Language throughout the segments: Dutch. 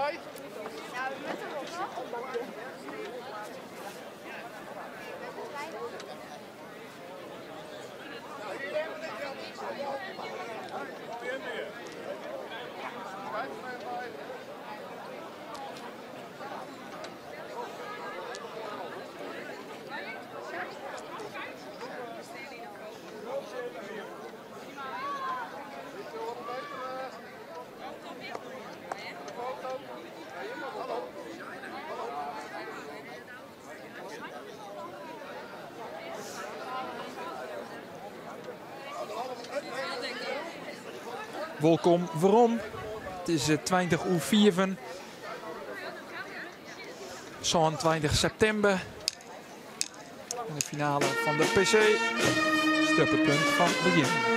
bij? Ja, met de rot. Welkom, waarom? Het is 20:04. Zo'n 20 september. En de finale van de PC. Stuppenpunt van begin.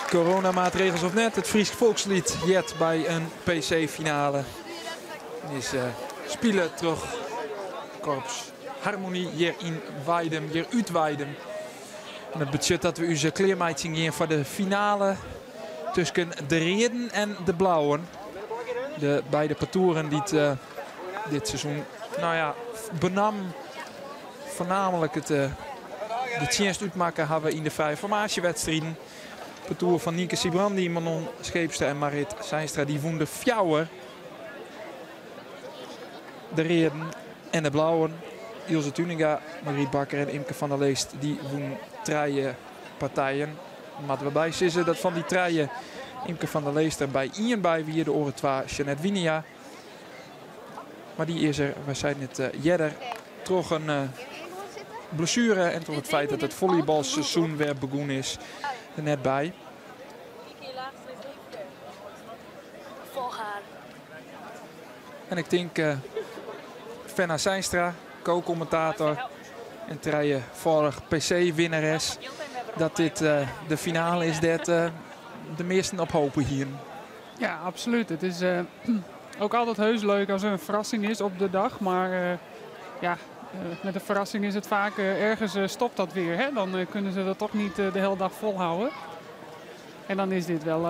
Coronamaatregels of net, het Fries volkslied jet bij een PC-finale. Is spelen terug. Korps Harmonie hier in Weidem, hier uit Weidem. En het budget dat we onze kleermeiding hier voor de finale tussen de Reden en de Blauwen. De beide partouren die het dit seizoen, nou ja, benam voornamelijk de tjenst uitmaken hebben we in de 5 formatiewedstrijden. Partour van Nienke Sibrandi, Manon Scheepster en Marit Seinstra die woenden fjouwer. De Reden en de Blauwen. Ilse Tuninga, Mariet Bakker en Imke van der Leest die woen 3 partijen. Maar we bij zitten dat van die 3 Imke van der Leest er bij Ian bij wie de oren 2 Jeanette Winia. Maar die is er, we zijn het jedder, toch een blessure en toch het feit dat het volleybalseizoen weer begonnen is. Er net bij. En ik denk Fenna Seinstra, co-commentator en 3 vorig PC-winnares, dat dit de finale is dat de meesten op hopen hier. Ja, absoluut. Het is ook altijd heus leuk als er een verrassing is op de dag, maar ja. Met een verrassing is het vaak ergens stopt dat weer. Hè? Dan kunnen ze dat toch niet de hele dag volhouden. En dan is dit wel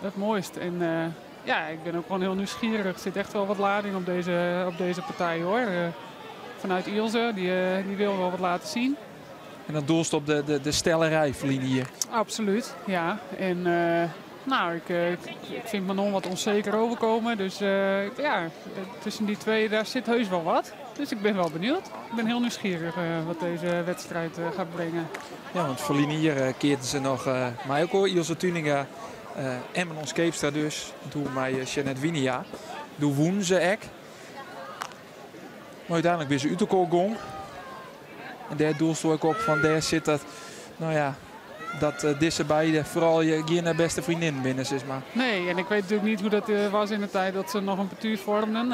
het mooist. En ja, ik ben ook gewoon heel nieuwsgierig. Er zit echt wel wat lading op deze partij hoor. Vanuit Ilse, die wil wel wat laten zien. En dat doelst op de stellerijlinie hier. Absoluut, ja. En nou, ik vind Manon wat onzeker overkomen. Dus ja, tussen die 2 daar zit heus wel wat. Dus ik ben wel benieuwd. Ik ben heel nieuwsgierig wat deze wedstrijd gaat brengen. Ja, want voor hier keerden ze nog mij ook hoor. Ilse Tuninga en Manon Scheepstra dus. Toen mij Jeanette Winia. Toen woen ze ek. Maar uiteindelijk weer ze uit elkaar gong. En daar doelstoel ik op van daar zit dat. Nou ja. Dat deze beide vooral je geen beste vriendin binnen is maar. Nee, en ik weet natuurlijk niet hoe dat was in de tijd dat ze nog een partuur vormden.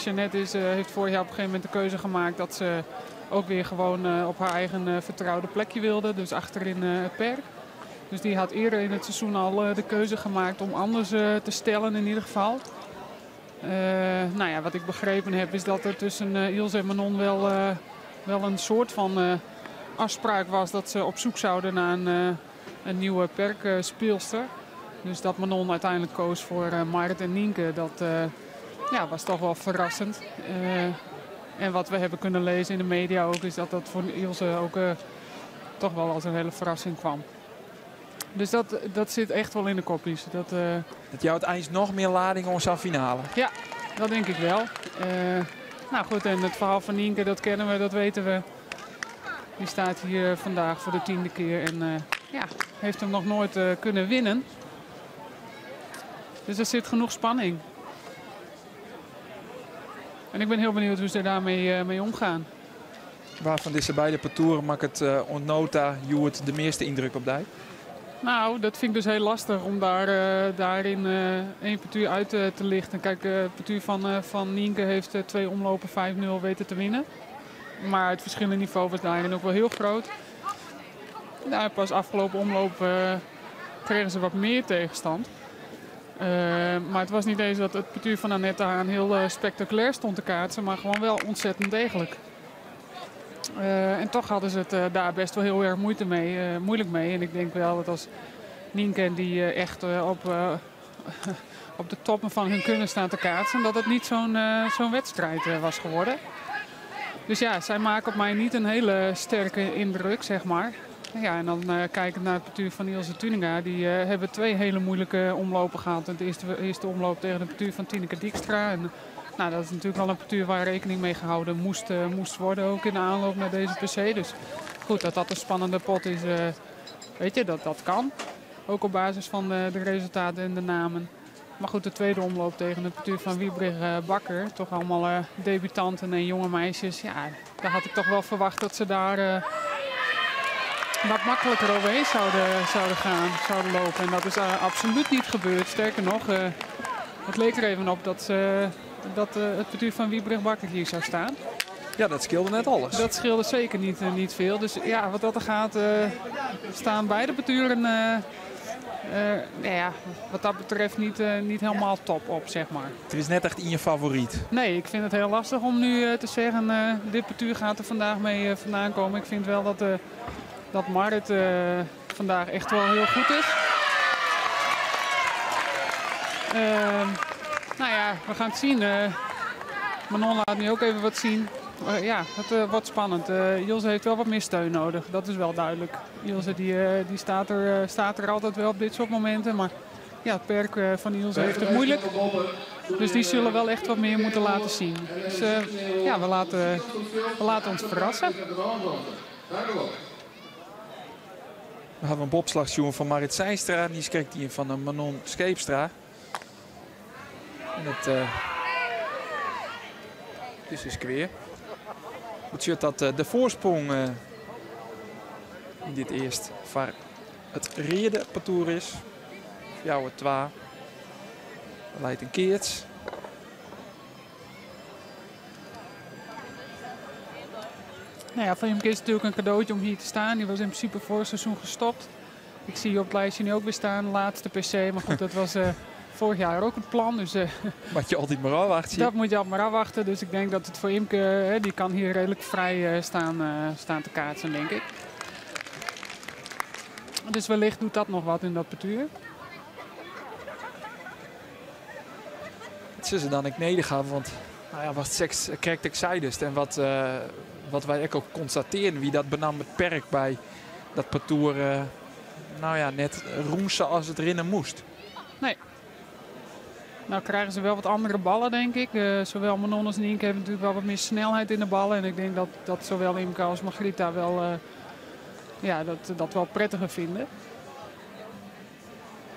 Jeanette heeft vorig jaar op een gegeven moment de keuze gemaakt dat ze ook weer gewoon op haar eigen vertrouwde plekje wilde. Dus achterin het perk. Dus die had eerder in het seizoen al de keuze gemaakt om anders te stellen in ieder geval. Nou ja, wat ik begrepen heb is dat er tussen Ilse en Manon wel een soort van afspraak was dat ze op zoek zouden naar een nieuwe perkspeelster. Dus dat Manon uiteindelijk koos voor Marit en Nienke, dat ja, was toch wel verrassend. En wat we hebben kunnen lezen in de media ook, is dat dat voor Ilse ook toch wel als een hele verrassing kwam. Dus dat zit echt wel in de kopjes. Dat jou het eind nog meer lading om zo'n finale. Ja, dat denk ik wel. Nou goed, en het verhaal van Nienke, dat kennen we, dat weten we. Die staat hier vandaag voor de 10e keer en heeft hem nog nooit kunnen winnen. Dus er zit genoeg spanning. En ik ben heel benieuwd hoe ze daarmee mee omgaan. Waarvan deze beide partoeren maakt het ontnota Joert de meeste indruk op die? Nou, dat vind ik dus heel lastig om daarin één partuur uit te lichten. Kijk, het partuur van Nienke heeft 2 omlopen 5-0 weten te winnen. Maar het verschil in niveau was daarin ook wel heel groot. Nou, pas afgelopen omloop kregen ze wat meer tegenstand. Maar het was niet eens dat het partuur van Annette Haan heel spectaculair stond te kaatsen, maar gewoon wel ontzettend degelijk. En toch hadden ze het daar best wel heel erg moeilijk mee. En ik denk wel dat als Nienke die echt op de toppen van hun kunnen staan te kaatsen, dat het niet zo'n wedstrijd was geworden. Dus ja, zij maken op mij niet een hele sterke indruk, zeg maar. Ja, en dan kijkend naar het partuur van Ilse Tuninga. Die hebben 2 hele moeilijke omlopen gehad. De eerste omloop tegen het partuur van Tineke Dijkstra. En, nou, dat is natuurlijk wel een partuur waar rekening mee gehouden moest worden. Ook in de aanloop naar deze PC. Dus goed, dat een spannende pot is, weet je, dat kan. Ook op basis van de resultaten en de namen. Maar goed, de tweede omloop tegen het partuur van Wiebrig Bakker. Toch allemaal debutanten en jonge meisjes. Ja, daar had ik toch wel verwacht dat ze daar wat makkelijker overheen zouden lopen. En dat is absoluut niet gebeurd. Sterker nog, het leek er even op dat het partuur van Wiebrig Bakker hier zou staan. Ja, dat scheelde net alles. Dat scheelde zeker niet veel. Dus ja, wat dat er gaat, staan beide parturen wat dat betreft niet helemaal top op, zeg maar. Er is net echt in je favoriet. Nee, ik vind het heel lastig om nu te zeggen, dit partuur gaat er vandaag mee vandaan komen. Ik vind wel dat Marit vandaag echt wel heel goed is. Nou ja, we gaan het zien. Manon laat nu ook even wat zien. Het wordt spannend. Ilse heeft wel wat meer steun nodig. Dat is wel duidelijk. Ilse die staat er altijd wel op dit soort momenten. Maar ja, het perk van Ilse heeft het moeilijk. Dus die zullen wel echt wat meer moeten laten zien. Dus we laten ons verrassen. We hebben een bobslagsjongen van Marit Zijnstra. Die kijkt hier van Manon Scheepstra. En het is dus weer. Het shirt dat de voorsprong in dit eerst voor het reerde parcours is. Jouw het 2. Leidt een keerts. Nou ja, van Jumke is het natuurlijk een cadeautje om hier te staan. Die was in principe voor het seizoen gestopt. Ik zie je op het lijstje nu ook weer staan, laatste PC. Maar goed, dat was vorig jaar ook het plan. Dus, wat je altijd maar afwachten. Dat moet je altijd maar afwachten. Dus ik denk dat het voor Imke, die kan hier redelijk vrij staan te kaatsen, denk ik. Dus wellicht doet dat nog wat in dat partuur. Het is ze dan ik nedergaan, want nou ja, was het correct excited. En wat wij ook constateren, wie dat benam het perk bij dat parcours net roemsen als het rennen moest. Nee. Nou krijgen ze wel wat andere ballen, denk ik. Zowel Manon als Nienke hebben natuurlijk wel wat meer snelheid in de ballen. En ik denk dat zowel Imke als Margrieta wel, dat wel prettiger vinden.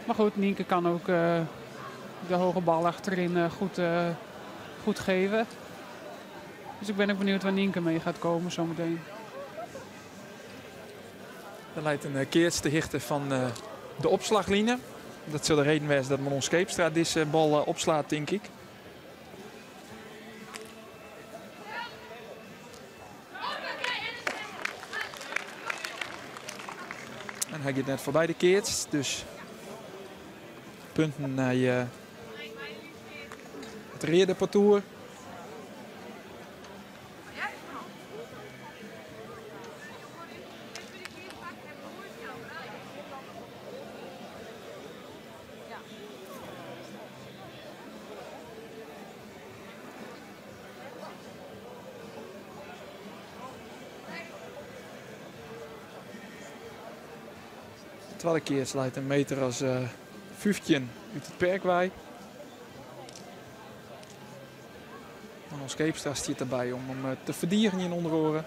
Maar goed, Nienke kan ook de hoge bal achterin goed geven. Dus ik ben ook benieuwd waar Nienke mee gaat komen zometeen. Er leidt een keertje te hichten van de opslagline. Dat zal de reden zijn dat Manon Scheepstra deze bal opslaat, denk ik. En hij gaat net voorbij de keerts, dus punten naar het reerde parcours. tweede keer sluit een meter als 15 uit het perkwij. En ons Keepstra staat erbij om hem te verdieren in onderoren.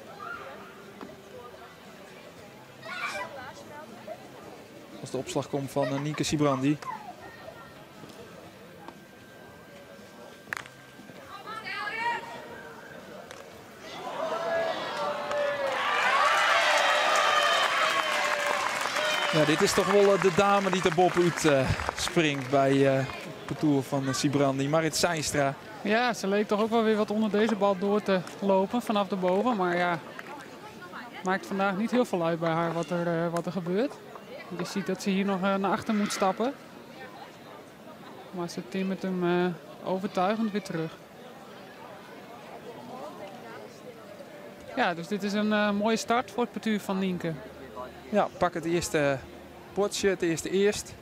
Als de opslag komt van Nienke Sibrandi. Ja, dit is toch wel de dame die de bob uit springt bij het parcours van Sibrandi. Marit Seinstra. Ja, ze leek toch ook wel weer wat onder deze bal door te lopen vanaf de boven. Maar ja, maakt vandaag niet heel veel uit bij haar wat er gebeurt. Je ziet dat ze hier nog naar achter moet stappen. Maar ze timmert hem overtuigend weer terug. Ja, dus dit is een mooie start voor het parcours van Nienke. Ja, pak het eerste potje, het eerste eerst.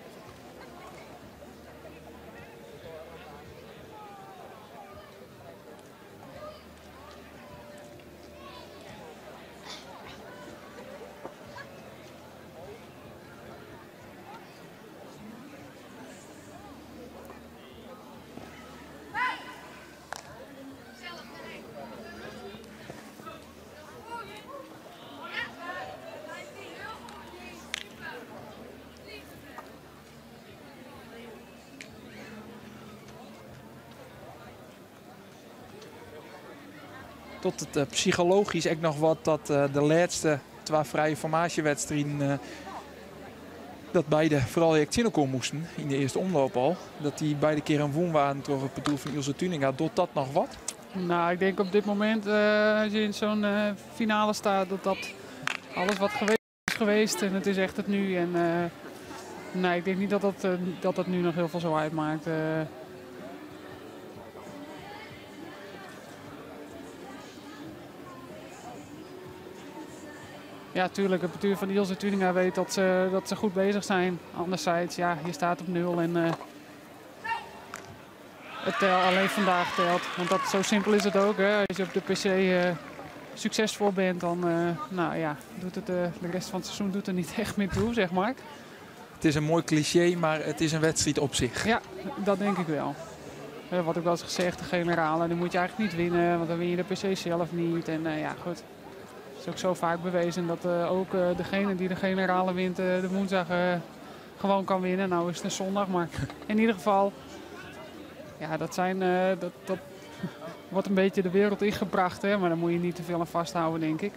Tot het psychologisch echt nog wat dat de laatste twee vrije formatiewedstrijden dat beide vooral in komen moesten in de eerste omloop al. Dat die beide keer een woon waren door het bedoel van Ilse Tuninga. Doet dat nog wat? Nou, ik denk op dit moment als je in zo'n finale staat dat alles wat geweest is geweest en het is echt het nu. En nee, ik denk niet dat nu nog heel veel zo uitmaakt. Ja, tuurlijk. Het bestuur van Ilse Tuninga weet dat ze goed bezig zijn. Anderzijds, ja, je staat op 0 en het alleen vandaag telt. Want zo simpel is het ook. Hè. Als je op de PC succesvol bent, dan nou ja, doet het, de rest van het seizoen doet er niet echt meer toe, zeg maar. Het is een mooi cliché, maar het is een wedstrijd op zich. Ja, dat denk ik wel. Wat ik wel eens gezegd, de generale, die moet je eigenlijk niet winnen, want dan win je de PC zelf niet. En ja, goed. Het is ook zo vaak bewezen dat ook degene die de generale wint de woensdag gewoon kan winnen. Nou is het een zondag, maar in ieder geval, ja, dat wordt een beetje de wereld ingebracht, hè, maar daar moet je niet te veel aan vasthouden, denk ik.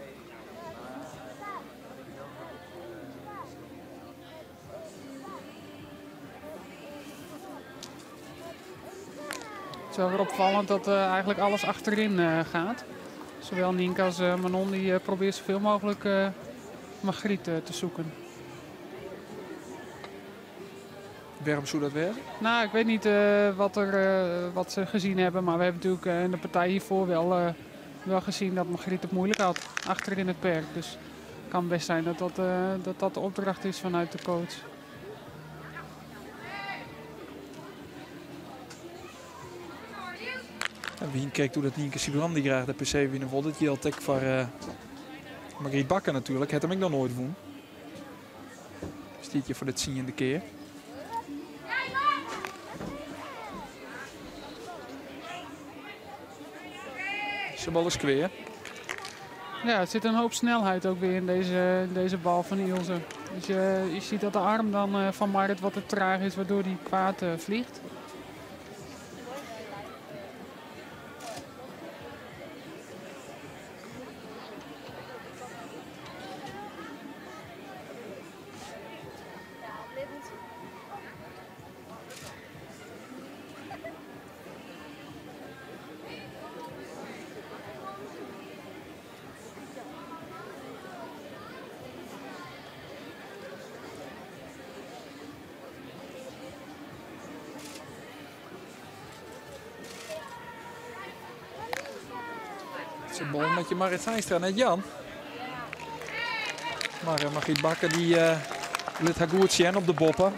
Het is wel weer opvallend dat eigenlijk alles achterin gaat. Zowel Nienke als Manon die probeert zoveel mogelijk Margriet te zoeken. Waarom zou dat werken? Nou, ik weet niet wat ze gezien hebben, maar we hebben natuurlijk in de partij hiervoor wel gezien dat Margriet het moeilijk had achterin in het perk. Dus het kan best zijn dat de opdracht is vanuit de coach. Wie kijkt hoe dat Nienke Sibrandi graag de PC winnen wil. Dit geldt ook voor Margriet Bakker natuurlijk. Het hem ik nog nooit won. Stietje voor de 10e keer. Ze bal is kweer. Ja, er zit een hoop snelheid ook weer in deze bal van Ilse. Dus je ziet dat de arm dan van Marit wat te traag is, waardoor die kwaad vliegt. Een bal met je Marit Seinstra net Jan. Maar Margriet Bakker die liet haar goed zien op de boppen.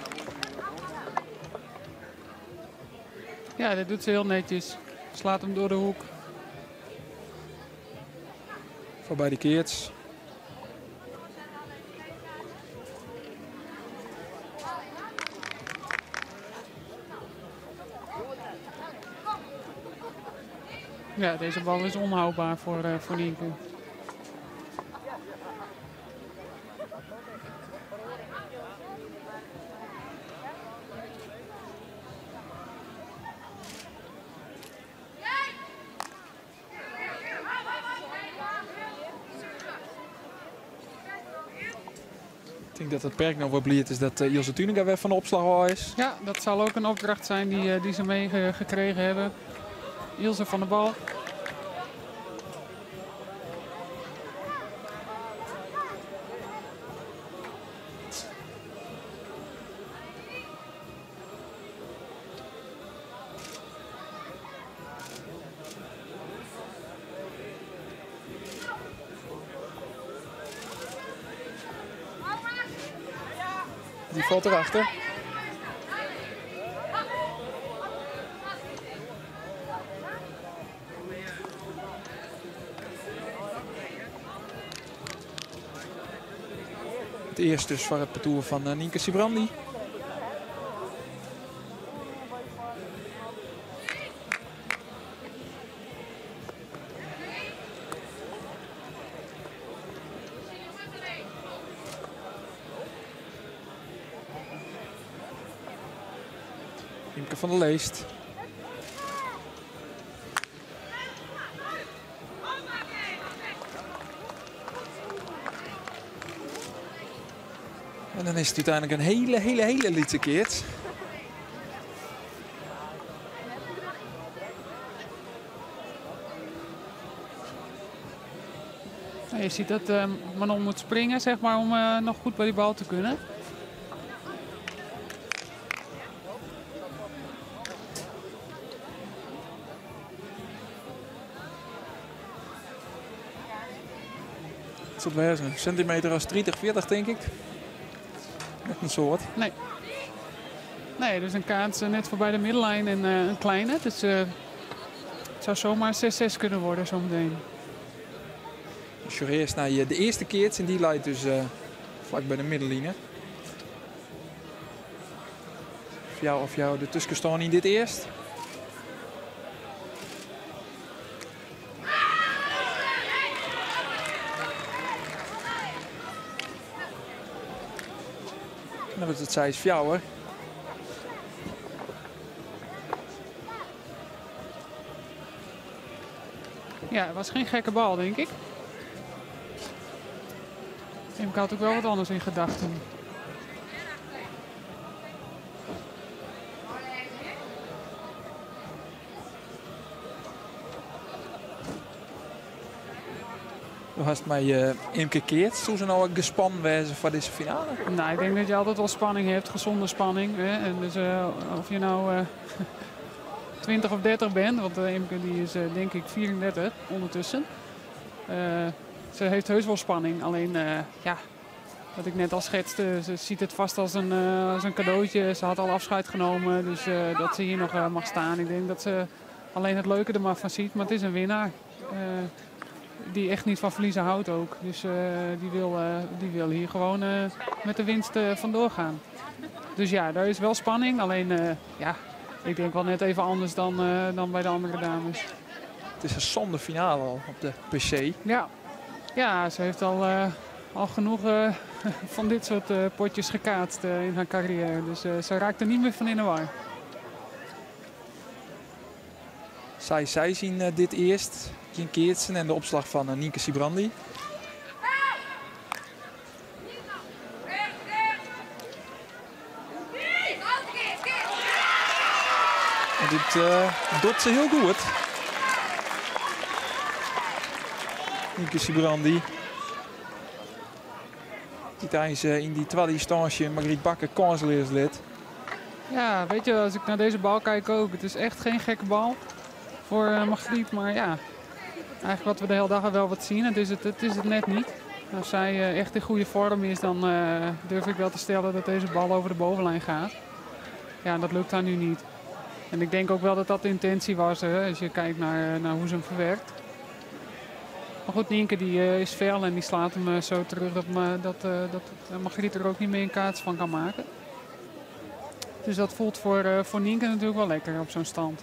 Ja, dit doet ze heel netjes. Slaat hem door de hoek. Voorbij de Keerts. Ja, deze bal is onhoudbaar voor Nienke. Ik denk dat het perk nog wat bliert is dat Ilse Tuninga weer van de opslag al is. Ja, dat zal ook een opdracht zijn die ze meegekregen hebben. Ilse van de bal. Die valt erachter. Het eerste dus voor het parcours van Nienke Sibrandi. Imke van der Leest. En dan is het uiteindelijk een hele lietse keert. Je ziet dat Manon moet springen, zeg maar, om nog goed bij die bal te kunnen. Het zult wel een centimeter als 30, 40 denk ik. Net een soort. Nee, dus een kaats net voorbij de middellijn en een kleine. Dus het zou zomaar 6-6 kunnen worden zometeen. Als je eerst naar de eerste keert en die leidt dus vlak bij de middenlijn. Of jou de tussen staan in dit eerst. En dan wordt het zij is jou, hoor. Ja, het was geen gekke bal, denk ik. Ik had ook wel wat anders in gedachten. Hoe hast mij Imke keert? Toen ze nou gespannen wezen voor deze finale? Nou, ik denk dat je altijd wel spanning hebt, gezonde spanning. Hè? En dus of je nou 20 of 30 bent, want Imke die is denk ik 34 ondertussen. Ze heeft heus wel spanning, alleen ja, wat ik net al schetste, ze ziet het vast als een cadeautje. Ze had al afscheid genomen, dus dat ze hier nog mag staan. Ik denk dat ze alleen het leuke er maar van ziet, maar het is een winnaar. Die echt niet van verliezen houdt ook. Dus die wil hier gewoon met de winst vandoor gaan. Dus ja, daar is wel spanning. Alleen ja, ik denk wel net even anders dan bij de andere dames. Het is een zonde finale al op de PC. Ja, ze heeft al genoeg van dit soort potjes gekaatst in haar carrière. Dus ze raakt er niet meer van in de war. Zij zien dit eerst. Jen Keertsen en de opslag van Nienke Sibrandi. En dit doet ze heel goed. Nienke Sibrandi. Die tijdens in die tweede instantie Margriet Bakker kanslid. Ja, weet je, als ik naar deze bal kijk ook. Het is echt geen gekke bal voor Margriet, maar ja. Eigenlijk wat we de hele dag al wel wat zien, het is het net niet. Als zij echt in goede vorm is, dan durf ik wel te stellen dat deze bal over de bovenlijn gaat. Ja, dat lukt haar nu niet. En ik denk ook wel dat dat de intentie was, hè, als je kijkt naar hoe ze hem verwerkt. Maar goed, Nienke die is fel en die slaat hem zo terug dat Margriet er ook niet meer een kaats van kan maken. Dus dat voelt voor Nienke natuurlijk wel lekker op zo'n stand.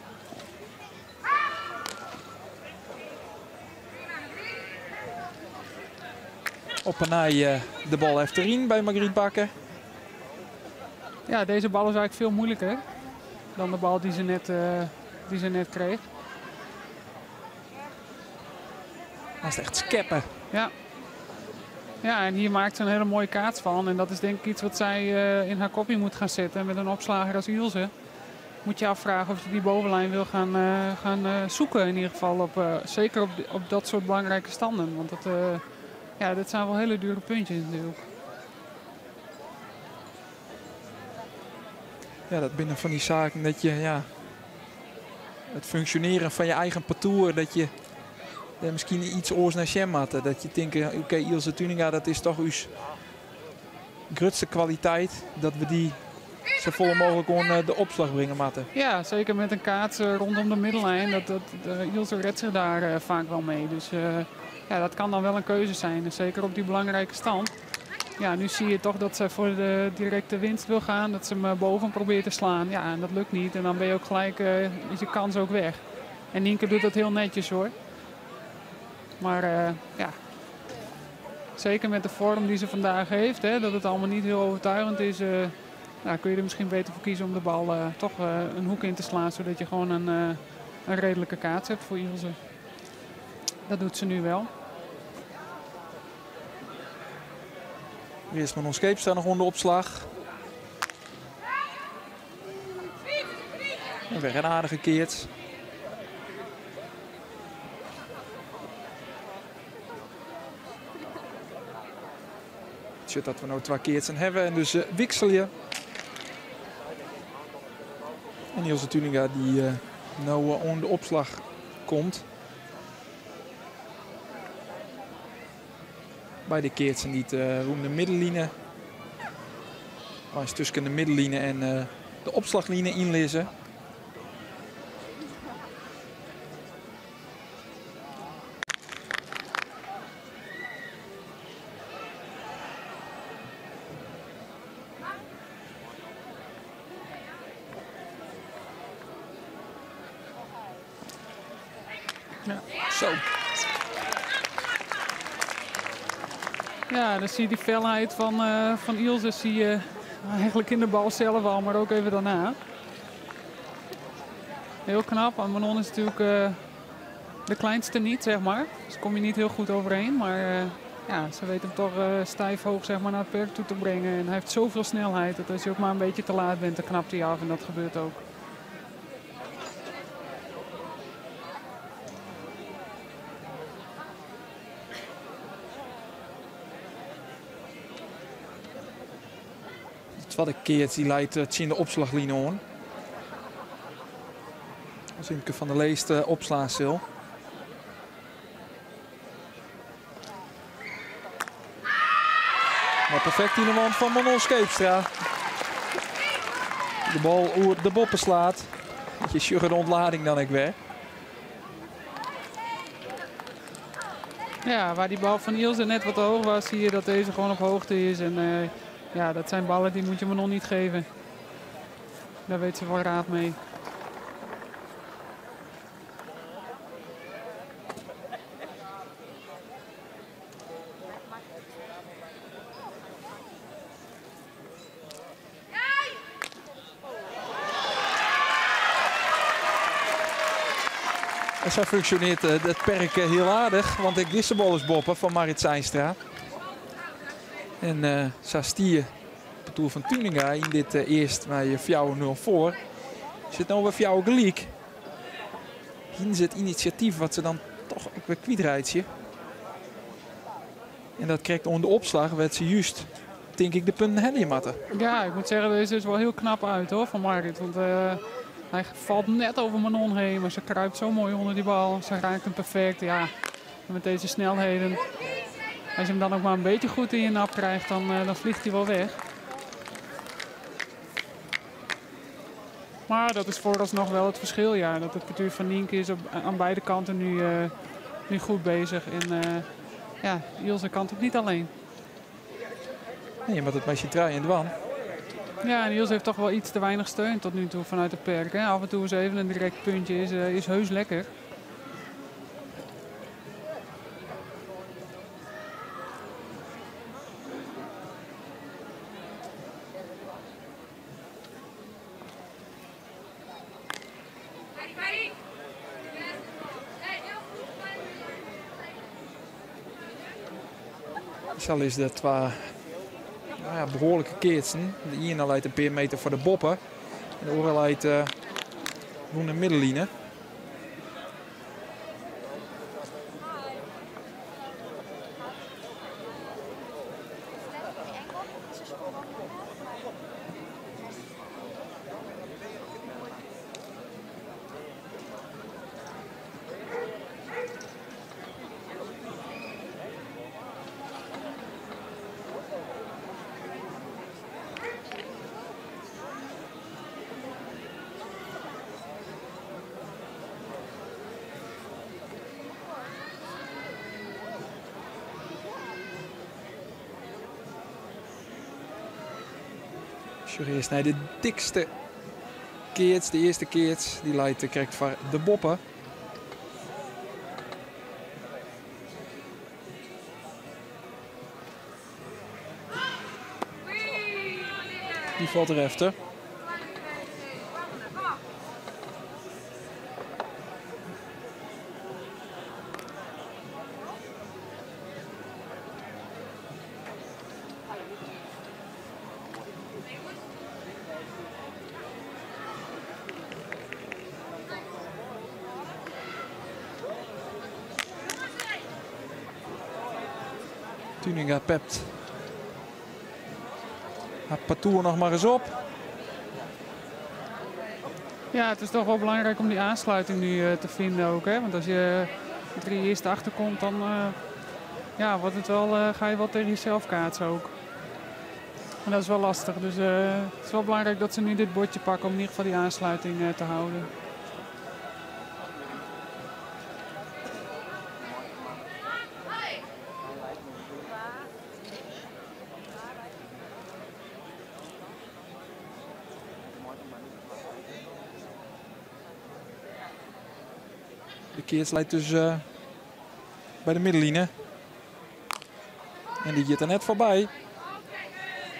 Op en nij de bal heeft erin bij Margriet Bakker. Ja, deze bal is eigenlijk veel moeilijker dan de bal die ze net kreeg. Dat is echt skeppen. Ja. Ja, en hier maakt ze een hele mooie kaats van. En dat is denk ik iets wat zij in haar kopie moet gaan zetten. Met een opslager als Ilse. Moet je afvragen of je die bovenlijn wil gaan zoeken in ieder geval. Zeker op dat soort belangrijke standen. Want dat zijn wel hele dure puntjes natuurlijk. Ja, dat binnen van die zaken dat je het functioneren van je eigen parcours, dat je misschien iets oors naar Sjem had. Dat je denkt, oké, Ilse Tuninga, dat is toch uw grootste kwaliteit. Dat we die zo vol mogelijk gewoon de opslag brengen, Matte. Ja, zeker met een kaats rondom de middellijn. Ilse redt zich daar vaak wel mee. Dus dat kan dan wel een keuze zijn. En zeker op die belangrijke stand. Ja, nu zie je toch dat ze voor de directe winst wil gaan. Dat ze hem boven probeert te slaan. Ja, en dat lukt niet. En dan ben je ook gelijk, is je kans ook weg. En Nienke doet dat heel netjes hoor. Maar zeker met de vorm die ze vandaag heeft, hè, dat het allemaal niet heel overtuigend is, kun je er misschien beter voor kiezen om de bal toch een hoek in te slaan, zodat je gewoon een redelijke kaats hebt voor Ilse. Dat doet ze nu wel. Eerst Manon Scheepstra nog onder opslag. En weer een aardige keert. Dat we nou 2 keertsen hebben en dus wissel je. En Ilse Tuninga die nou onder de opslag komt. Bij de keertsen niet rond de middenlijnen. Hij is tussen de middenlijnen en de opslaglijnen inlezen. Ja. Zo. Ja, dan zie je die felheid van Ilse zie je eigenlijk in de bal zelf al, maar ook even daarna. Heel knap. En Manon is natuurlijk de kleinste niet, zeg maar. Dus kom je niet heel goed overheen. Maar ze weet hem toch stijf hoog zeg maar, naar het perk toe te brengen. En hij heeft zoveel snelheid dat als je ook maar een beetje te laat bent, dan knapt hij af. En dat gebeurt ook. Wat een keert, die leidt het in de opslaglijnen aan. Als Imke van der Leest opslaastil. Maar perfect in de wand van Manon Scheepstra. De bal oer de boppen slaat. Je sjugge de ontlading dan ik weer. Ja, waar die bal van Ilse net wat te hoog was, zie je dat deze gewoon op hoogte is. En dat zijn ballen die moet je Manon niet geven. Daar weet ze wel raad mee. En zo functioneert het perk heel aardig, want ik wist de bal is boppen van Marit Zijnstra. En zo stier de Tour van Tuninga in dit eerst met 4-0 voor. Zit nou weer 4 gelijk. Hier is het initiatief wat ze dan toch ook weer kwijtraadje. En dat krijgt onder de opslag, werd ze juist, denk ik, de punten hebben matten. Ja, ik moet zeggen, deze is wel heel knap uit hoor, van Marit. Want hij valt net over Manon heen, maar ze kruipt zo mooi onder die bal. Ze raakt hem perfect, ja. En met deze snelheden. Als je hem dan ook maar een beetje goed in je nap krijgt, dan vliegt hij wel weg. Maar dat is vooralsnog wel het verschil, ja. Dat het partuur van Nienke is aan beide kanten nu goed bezig. En Ilse kan het niet alleen. Nee, maar dat meisje trui in de wan. Ja, en Ilse heeft toch wel iets te weinig steun tot nu toe vanuit de perk. Hè. Af en toe is even een direct puntje, is heus lekker. Zal is dat twee behoorlijke keertsen. De ene leidt een paar meter voor de boppen. En de andere leidt gewoon de middenlijnen. Eerst naar de dikste keerts, de eerste keerts, die leidt krijgt van de boppen. Die valt er efter. Tuninga pept haar parcours nog maar eens op. Ja, het is toch wel belangrijk om die aansluiting nu te vinden ook. Hè? Want als je 3 eerste achterkomt, dan wordt het wel, ga je wel tegen jezelf kaatsen ook. En dat is wel lastig. Dus het is wel belangrijk dat ze nu dit bordje pakken om in ieder geval die aansluiting te houden. De keerts leidt dus bij de middenlijnen. En die gaat er net voorbij.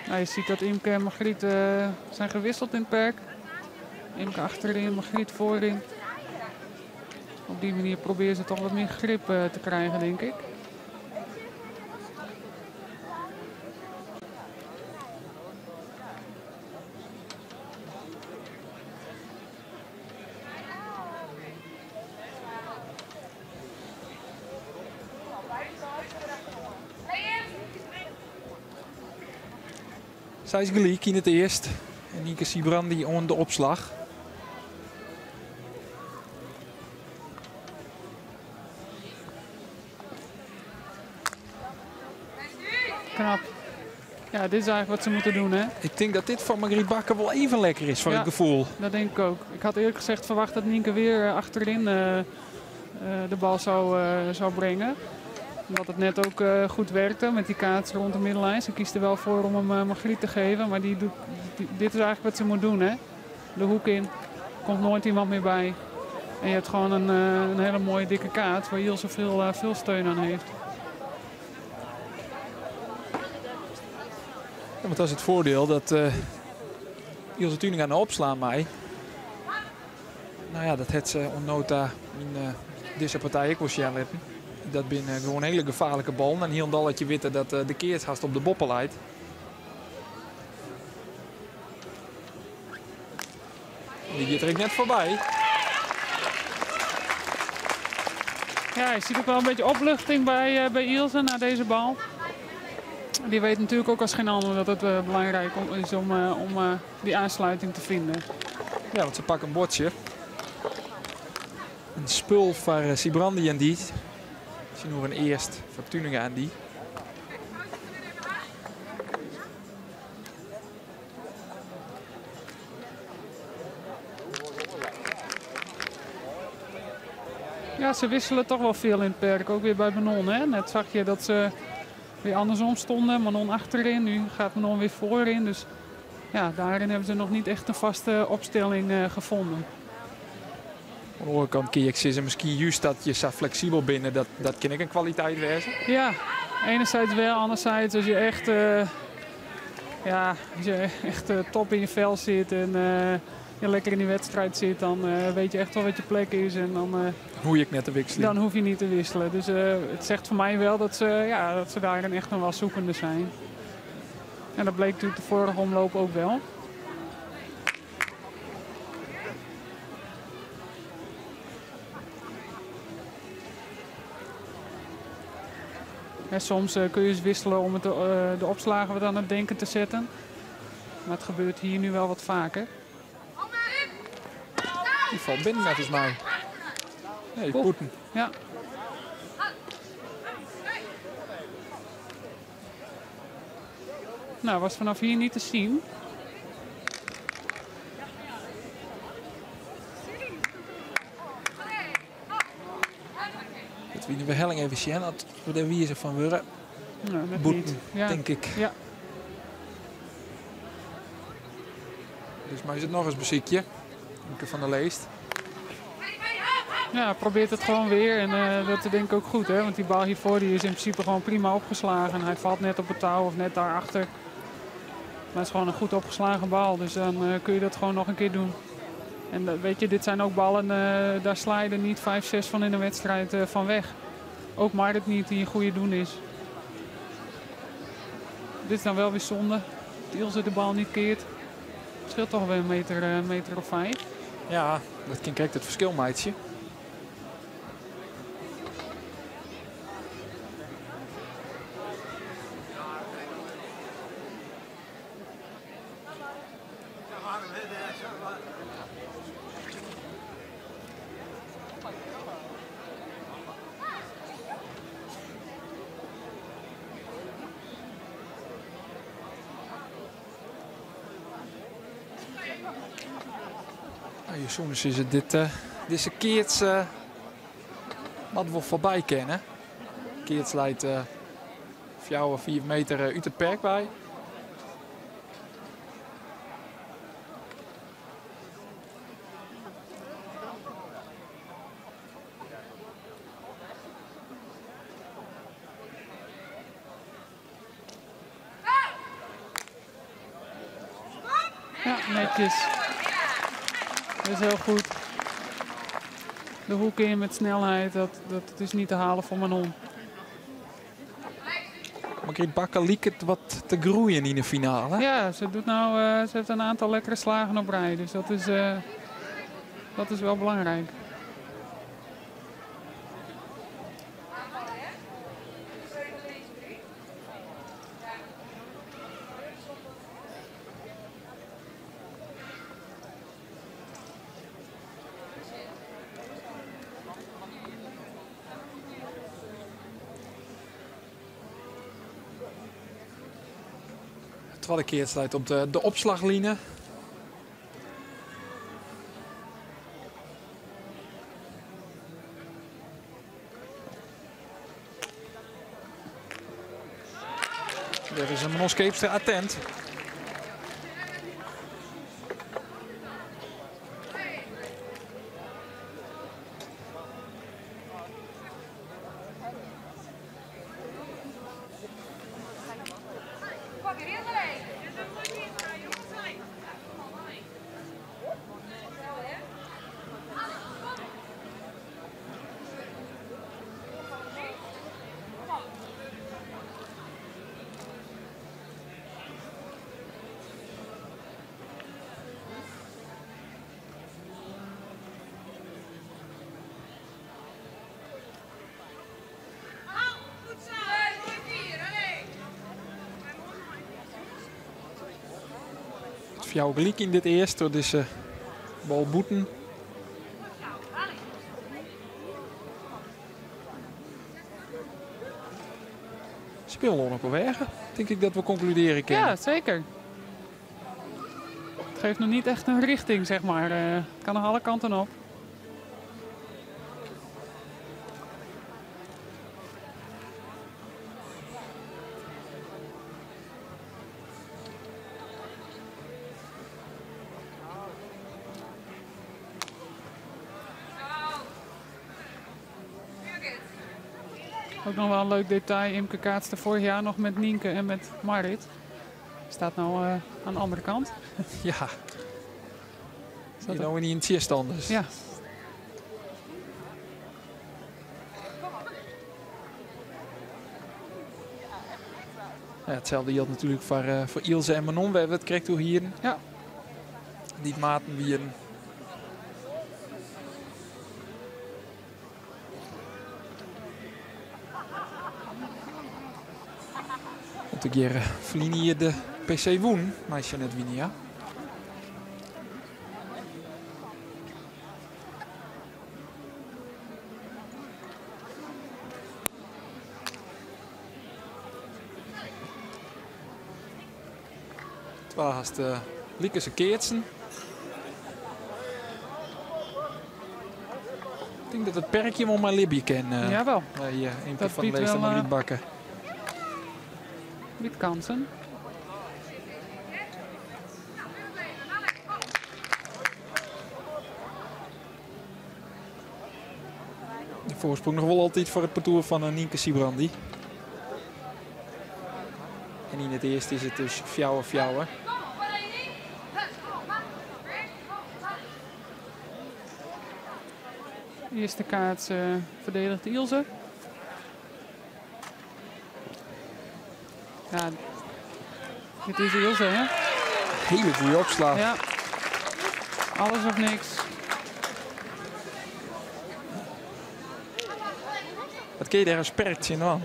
Nou, je ziet dat Imke en Margriet zijn gewisseld in het perk. Imke achterin, Margriet voorin. Op die manier proberen ze toch wat meer grip te krijgen, denk ik. Zij is gelijk in het eerst. En Nienke Sibrandi aan de opslag. Knap. Ja, dit is eigenlijk wat ze moeten doen, hè? Ik denk dat dit van Margriet Bakker wel even lekker is voor het gevoel. Dat denk ik ook. Ik had eerlijk gezegd verwacht dat Nienke weer achterin de bal zou brengen. Omdat het net ook goed werkte met die kaats rond de middenlijn. Ze kiest er wel voor om hem Margriet te geven. Maar dit is eigenlijk wat ze moet doen, hè? De hoek in. Er komt nooit iemand meer bij. En je hebt gewoon een hele mooie dikke kaart waar Ilse veel steun aan heeft. Ja, want dat is het voordeel dat Ilse Tuninga aan de opslaan mij. Nou ja, dat heeft ze onnota in deze partij ook wel snel hebben. Dat zijn gewoon hele gevaarlijke ballen. En hier en dat je weten dat de keert haast op de boppen leidt. Die gaat er net voorbij. Ja, je ziet ook wel een beetje opluchting bij Ilse na deze bal. Die weet natuurlijk ook als geen ander dat het belangrijk is om die aansluiting te vinden. Ja, want ze pakken een bordje. Een spul voor Sibrandi en die. Ze nog een eerst voor Tuninga en die. Ja, ze wisselen toch wel veel in het perk, ook weer bij Manon. Hè? Net zag je dat ze weer andersom stonden. Manon achterin, nu gaat Manon weer voorin. Dus ja, daarin hebben ze nog niet echt een vaste opstelling gevonden. Aan de andere kant kun je misschien juist dat je zo flexibel binnen, dat kan ik een kwaliteit wezen. Ja, enerzijds wel, anderzijds als je echt, top in je vel zit en je lekker in die wedstrijd zit, dan weet je echt wel wat je plek is. En dan, Hoe je net te wisselen. dan hoef je niet te wisselen. Dus het zegt voor mij wel dat ze daarin echt nog wel zoekende zijn. En dat bleek natuurlijk de vorige omloop ook wel. En soms kun je eens wisselen om de opslagen wat aan het denken te zetten. Maar het gebeurt hier nu wel wat vaker. Die valt binnen net als mij. Nee, Boeten. Ja. Nou, was vanaf hier niet te zien. Dat wie de helling even zien, dat we daar wie ze van willen. Nou, net Boeten, niet. Ja. denk ik. Ja. Dus maar is het nog eens beziekje. Imke van der Leest. Ja, probeert het gewoon weer. En dat denk ik ook goed, hè? Want die bal hiervoor die is in principe gewoon prima opgeslagen. Hij valt net op het touw of net daarachter. Maar het is gewoon een goed opgeslagen bal. Dus dan kun je dat gewoon nog een keer doen. En weet je, dit zijn ook ballen, daar sla je er niet 5, 6 van in een wedstrijd van weg. Ook Marit niet, die een goede doen is. Dit is dan wel weer zonde. Dat Ilse de bal niet keert. Het scheelt toch weer een meter of 5. Ja, dat kan kijk het verschil, meidje. Nou, soms is het deze keerts wat we voorbij kennen. Keerts leidt 4 meter uit het perk bij. Ja, netjes. Dat is heel goed. De hoek in met snelheid, dat is niet te halen voor Manon. Margriet Bakker liekt het wat te groeien in de finale. Ja, ze heeft een aantal lekkere slagen op rij. Dus dat is wel belangrijk. Tweede keer sluit op de opslaglinie. Er is een Manon attent. Voor jou gelijk in dit eerste, dus bal Boeten. Speel nog op weg, denk ik dat we concluderen kunnen. Ja, zeker. Het geeft nog niet echt een richting, zeg maar. Het kan nog alle kanten op. Ook nog wel een leuk detail. Imke kaatste vorig jaar nog met Nienke en met Marit. Staat nou aan de andere kant. Ja. Je nou niet in het tegenstanders. Ja. Ja, hetzelfde geldt natuurlijk voor Ilse en Manon. We hebben het correct door hier. Ja. Die maten weer. Om te keren verliezen hier de PC woen. Maar is je net winnen, ja. Het was de Liekerse Keertsen. Ik denk dat het perkje om maar Libje ken. Jawel. Bij een Dat van de biedt leefste wel, Mariet Bakker. Biedt kansen. De voorsprong nog wel altijd voor het parcours van Nienke Sibrandi. En in het eerste is het dus fjouwer. Eerste kaats verdedigt Ilse. Ja, dit is Ilse, hè? Hele goede opslag. Ja. Alles of niks. Wat kun je daar als perkje aan?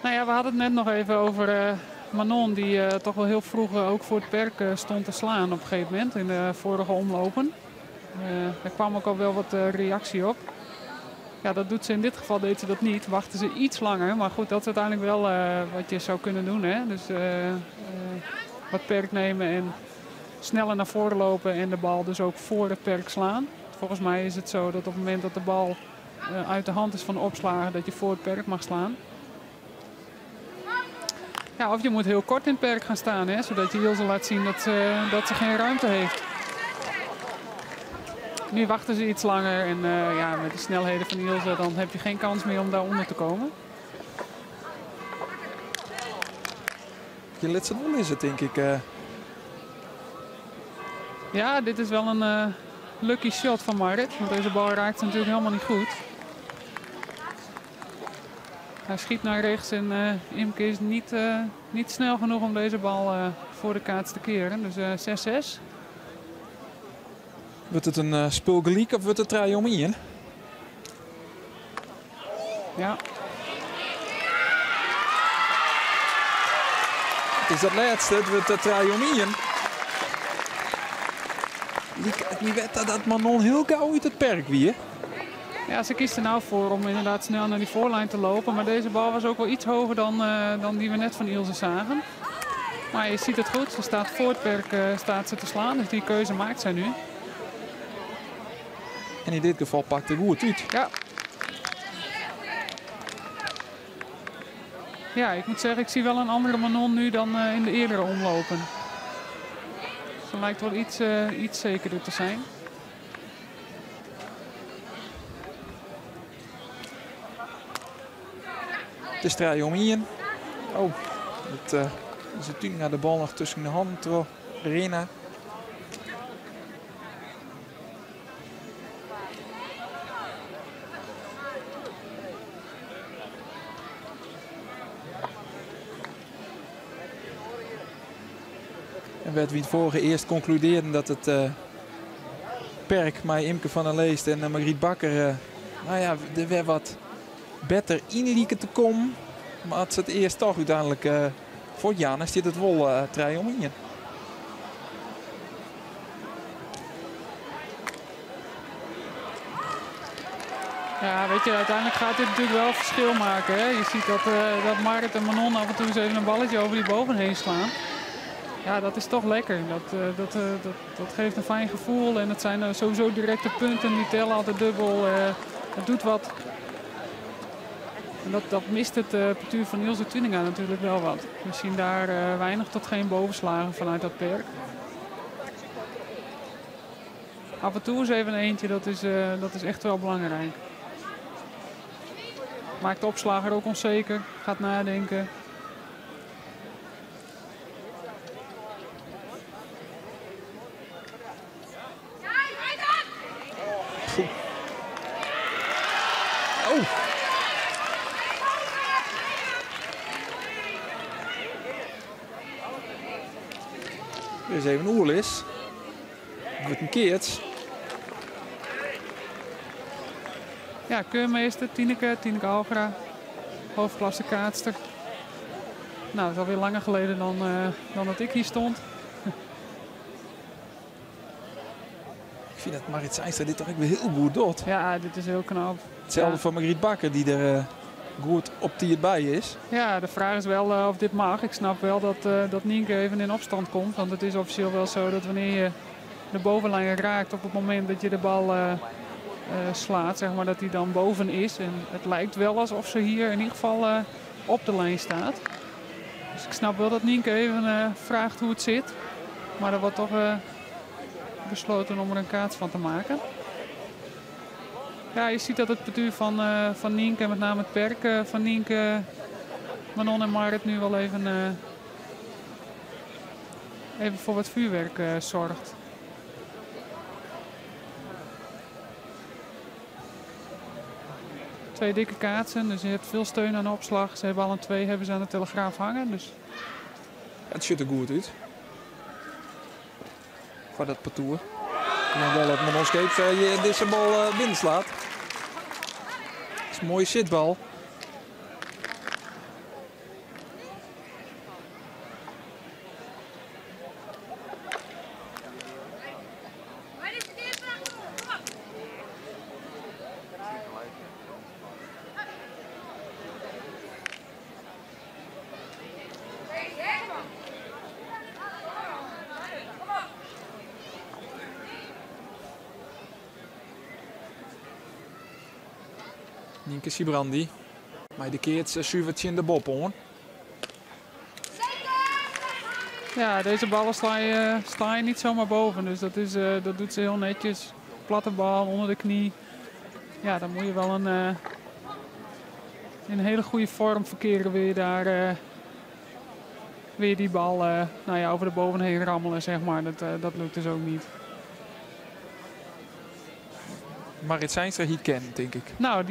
Nou ja, we hadden het net nog even over Manon, die toch wel heel vroeg ook voor het perk stond te slaan op een gegeven moment in de vorige omlopen. Er kwam ook al wel wat reactie op. Ja, dat doet ze in dit geval, deed ze dat niet. Wachten ze iets langer, maar goed, dat is uiteindelijk wel wat je zou kunnen doen. Hè? Dus wat perk nemen en sneller naar voren lopen en de bal dus ook voor het perk slaan. Volgens mij is het zo dat op het moment dat de bal uit de hand is van de opslager, dat je voor het perk mag slaan. Ja, of je moet heel kort in het perk gaan staan, hè, zodat je Ilse laat zien dat ze geen ruimte heeft. Nu wachten ze iets langer en ja, met de snelheden van Ilse dan heb je geen kans meer om daaronder te komen. Je laatste doel is het, denk ik. Ja, dit is wel een lucky shot van Marit, want deze bal raakt natuurlijk helemaal niet goed. Hij schiet naar rechts en Imke is niet snel genoeg om deze bal voor de kaats te keren. Dus 6-6. Wordt het een spulgeliek of wordt het draai om in? Ja. Het is dat laatste, het wordt het draai om in. Wie weet dat Manon heel gauw uit het perk wie, hè? Ja, ze kiest er nou voor om inderdaad snel naar die voorlijn te lopen. Maar deze bal was ook wel iets hoger dan die we net van Ilse zagen. Maar je ziet het goed, ze staat voor het perk staat ze te slaan. Dus die keuze maakt zij nu. En in dit geval pakt de goed uit. Ja. Ja, ik moet zeggen, ik zie wel een andere Manon nu dan in de eerdere omlopen. Ze lijkt wel iets zekerder te zijn. Het is draai om in. Oh, ze toen naar de bal nog tussen de handen terwijl Rena. En werd wie het vorige eerst concludeerde dat het perk met Imke van der Leest en Mariet Bakker, nou ja, er werd wat beter inlieken te komen. Maar het is het eerst toch uiteindelijk voor Janus dit het wel draai om in. Ja, weet je, uiteindelijk gaat dit natuurlijk wel verschil maken. Hè? Je ziet dat Marit en Manon af en toe eens even een balletje over die boven heen slaan. Ja, dat is toch lekker. Dat geeft een fijn gevoel. En het zijn sowieso directe punten. Die tellen altijd dubbel. Het doet wat. En dat mist het partuur van Ilse Tuninga natuurlijk wel wat. We zien daar weinig tot geen bovenslagen vanuit dat perk. Af en toe is even een eentje, dat is echt wel belangrijk. Maakt de opslager ook onzeker. Gaat nadenken. Oeh. Oh. Weer eens even een oerlis. Wordt een keert. Ja, keurmeester, Tineke Algra, hoofdklasse kaatster. Nou, dat is alweer langer geleden dan dat ik hier stond. Ik vind dat Marit Seinstra dit toch ook weer heel goed doet. Ja, dit is heel knap. Hetzelfde Ja. voor Margriet Bakker die er goed op die het bij is. Ja, de vraag is wel of dit mag. Ik snap wel dat Nienke even in opstand komt. Want het is officieel wel zo dat wanneer je de bovenlijn raakt op het moment dat je de bal slaat, zeg maar, dat hij dan boven is. En het lijkt wel alsof ze hier in ieder geval op de lijn staat. Dus ik snap wel dat Nienke even vraagt hoe het zit. Maar er wordt toch besloten om er een kaats van te maken. Ja, je ziet dat het partuur van Nienke, en met name het perk van Nienke, Manon en Marit nu wel even voor wat vuurwerk zorgt. Twee dikke kaatsen, dus je hebt veel steun aan de opslag. Ze hebben alle twee hebben ze aan de Telegraaf hangen. Dus. Het ziet er goed uit. Voor dat parcours. Ik denk wel dat Manon Scheep je deze bal binnenslaat. Dat is een mooie zitbal. Nienke Sibrandi. Maar de keert Suvertje in de bop hoor. Ja, deze ballen sla je niet zomaar boven. Dus dat doet ze heel netjes. Platte bal, onder de knie. Ja, dan moet je wel in een hele goede vorm verkeren. Wil je daar weer die bal over de bovenheen rammelen, zeg maar. Dat lukt dus ook niet. Marit Seinstra hier kent, denk ik. Nou,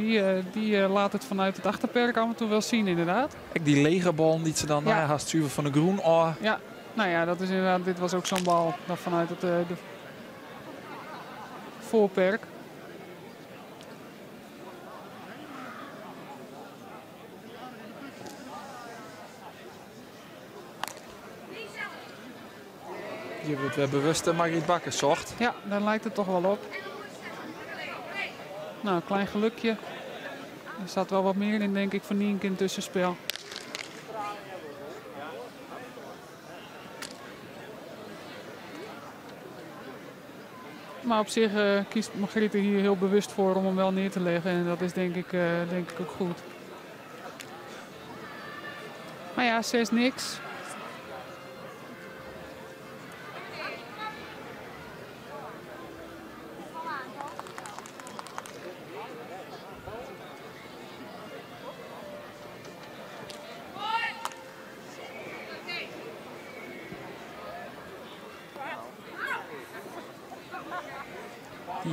die laat het vanuit het achterperk af en toe wel zien, inderdaad. Kijk, die lege bal die ze dan haast Suver van de Groen. Oh. Ja, nou ja, dat is inderdaad, dit was ook zo'n bal dat vanuit het de voorperk. Hier wordt weer bewust Margriet Bakker zocht. Ja, daar lijkt het toch wel op. Nou, een klein gelukje. Er staat wel wat meer in, denk ik, van Nienke in het tussenspel. Maar op zich kiest Margriet er hier heel bewust voor om hem wel neer te leggen. En dat is denk ik ook goed. Maar ja, 6 niks.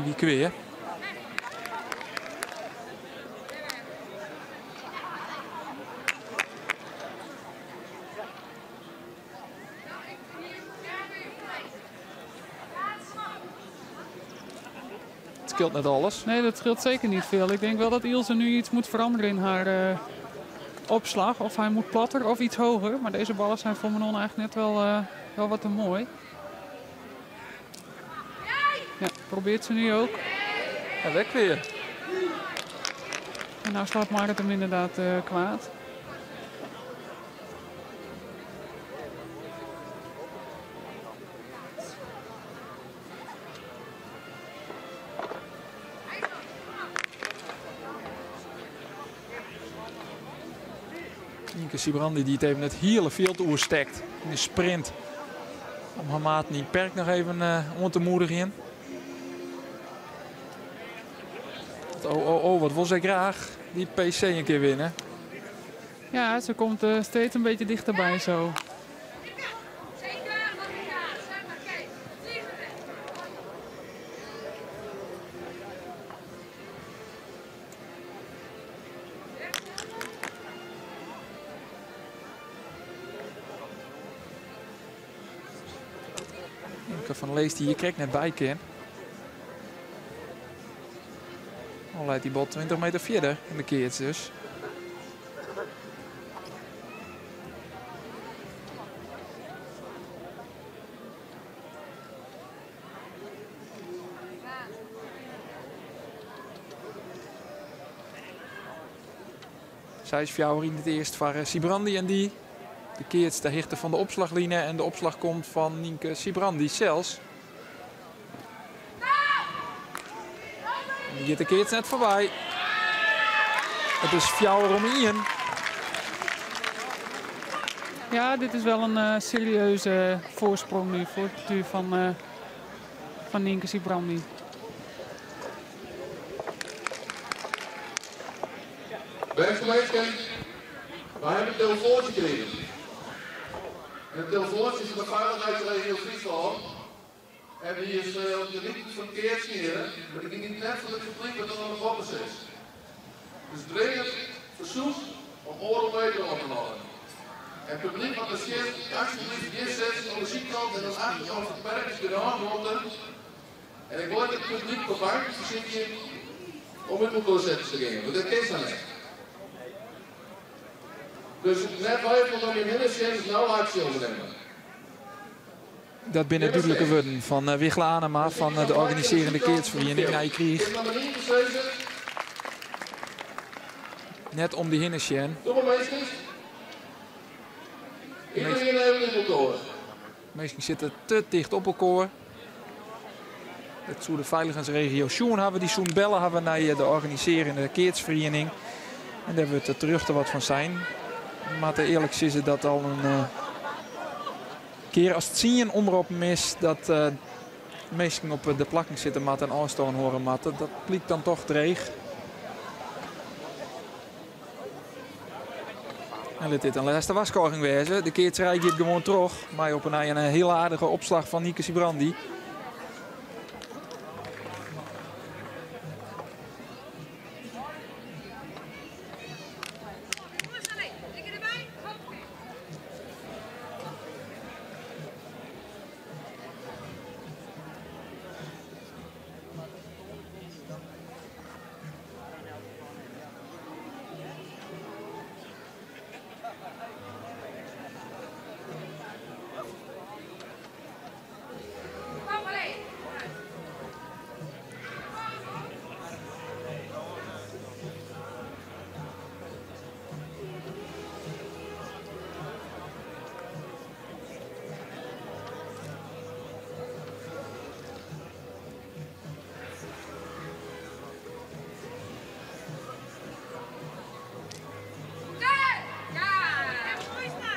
Die weer. Het scheelt net alles. Nee, dat scheelt zeker niet veel. Ik denk wel dat Ilse nu iets moet veranderen in haar opslag. Of hij moet platter of iets hoger. Maar deze ballen zijn voor Manon eigenlijk net wel wat te mooi. Ja, probeert ze nu ook. Ja, weg weer. En nou slaat Marit hem inderdaad kwaad. Nienke Sibrandi die het even het hele veld oerstekt in de sprint. Om haar maat niet perk nog even om te moedigen. Oh, wat wil zij graag die PC een keer winnen. Ja, ze komt steeds een beetje dichterbij zo. Imke van Leest die hier kreeg net bij kan. Dan leidt die bal 20 meter verder in de keerts dus. Zij is fjouwer in het eerst van Sibrandi en die. De keerts de hichte van de opslagline en de opslag komt van Nienke Sibrandi zelfs. Die gaat de keerts net voorbij. Het is fjouwer om Ian. Ja, dit is wel een serieuze voorsprong nu voor het bestuur van Nienke Sibrandi. Beste mensen, we hebben een telefoontje gekregen. En het telefoontje is van de veiligheidsregio Friesland. En die is op de niet verkeerd scheren, maar die niet net van het publiek dat er nog een wappers is. Dus dringend verzoek om oorlogmeter op te halen. En het publiek wat er zit, alsjeblieft hier zitten aan de zijkant en aan de achterkant van het park is de hand ronden. En ik wil dat het publiek op bank zit hier om in elkaar zetten te gaan, want dat is dan niet. Dus net wijfel dan je minstens nou actie ondernemen. Dat binnen duidelijke woorden van Wichla Anema van de organiserende keertsvereniging Nijkrieg. Net om die hinnesjen. Doe maar meesters. Iedereen even in elkaar. Meestal zitten te dicht op elkaar. Het zou de veiligheidsregio Sjoen hebben. Die zo'n bellen hebben naar de organiserende keertsvereniging. En daar wordt er terug te wat van zijn. Maar te eerlijk is het dat al een keer als het zien een omroep mis dat mensen op de plakking zitten met een afstand horen matten. Dat blijkt dan toch dreig. En let dit een laatste waskoring wezen. De keertsrij gaat gewoon terug. Maar op een heel aardige opslag van Nienke Sibrandi.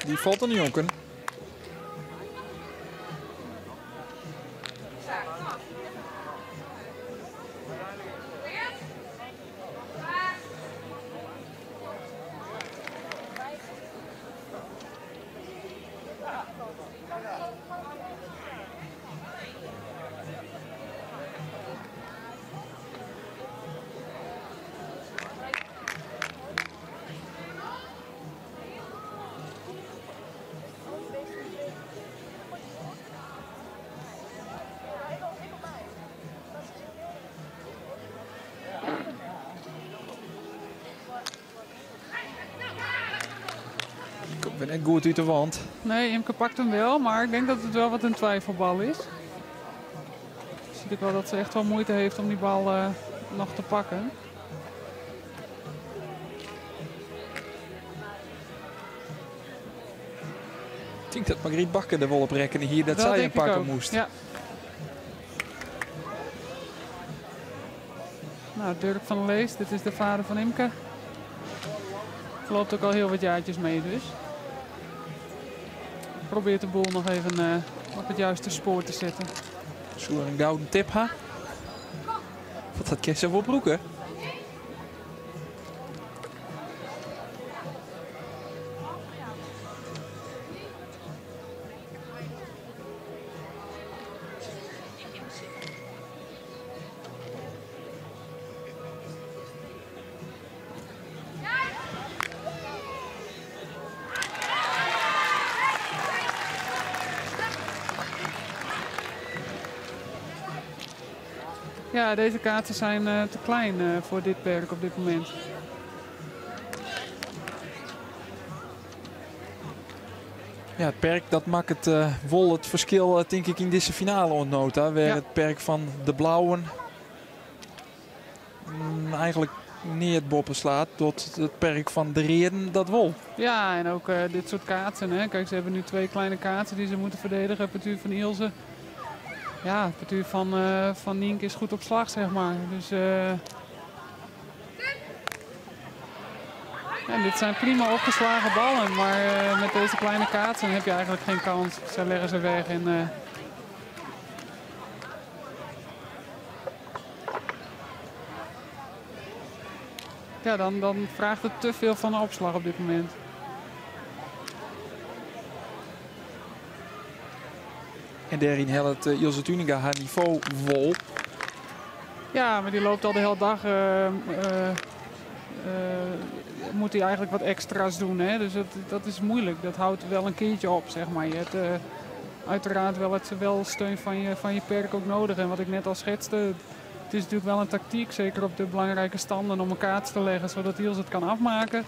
Die valt er niet jonken. Ik ben net goed uit de wand. Nee, Imke pakt hem wel, maar ik denk dat het wel wat een twijfelbal is. Zie ik wel dat ze echt wel moeite heeft om die bal nog te pakken. Ik denk dat Margriet Bakker er wel op rekenen hier dat zij hem pakken moest. Ja. Nou, Dirk van Leest, dit is de vader van Imke. Loopt ook al heel wat jaartjes mee dus. Probeert de boel nog even op het juiste spoor te zetten. Zo een gouden tip, ha? Wat had Kessel voor broeken? Ja, deze kaatsen zijn te klein voor dit perk op dit moment. Ja, het perk dat maakt het wel het verschil denk ik in deze finale ontnota. Waar het perk van de blauwen eigenlijk niet het boppen slaat tot het perk van de reden dat wol. Ja, en ook dit soort kaatsen. Hè. Kijk, ze hebben nu 2 kleine kaatsen die ze moeten verdedigen. Partuur van Ilse. Ja, partuur van Nienke is goed op slag, zeg maar. Dus, en dit zijn prima opgeslagen ballen, maar met deze kleine kaatsen heb je eigenlijk geen kans. Ze leggen ze weg en... ja, dan vraagt het te veel van de opslag op dit moment. En daarin helpt Ilse Tuninga haar niveau vol. Ja, maar die loopt al de hele dag. Moet hij eigenlijk wat extra's doen. Hè? Dus dat is moeilijk. Dat houdt wel een keertje op, zeg maar. Je hebt uiteraard wel steun van je perk ook nodig. En wat ik net al schetste, het is natuurlijk wel een tactiek, zeker op de belangrijke standen, om een kaats te leggen, zodat Ilse het kan afmaken.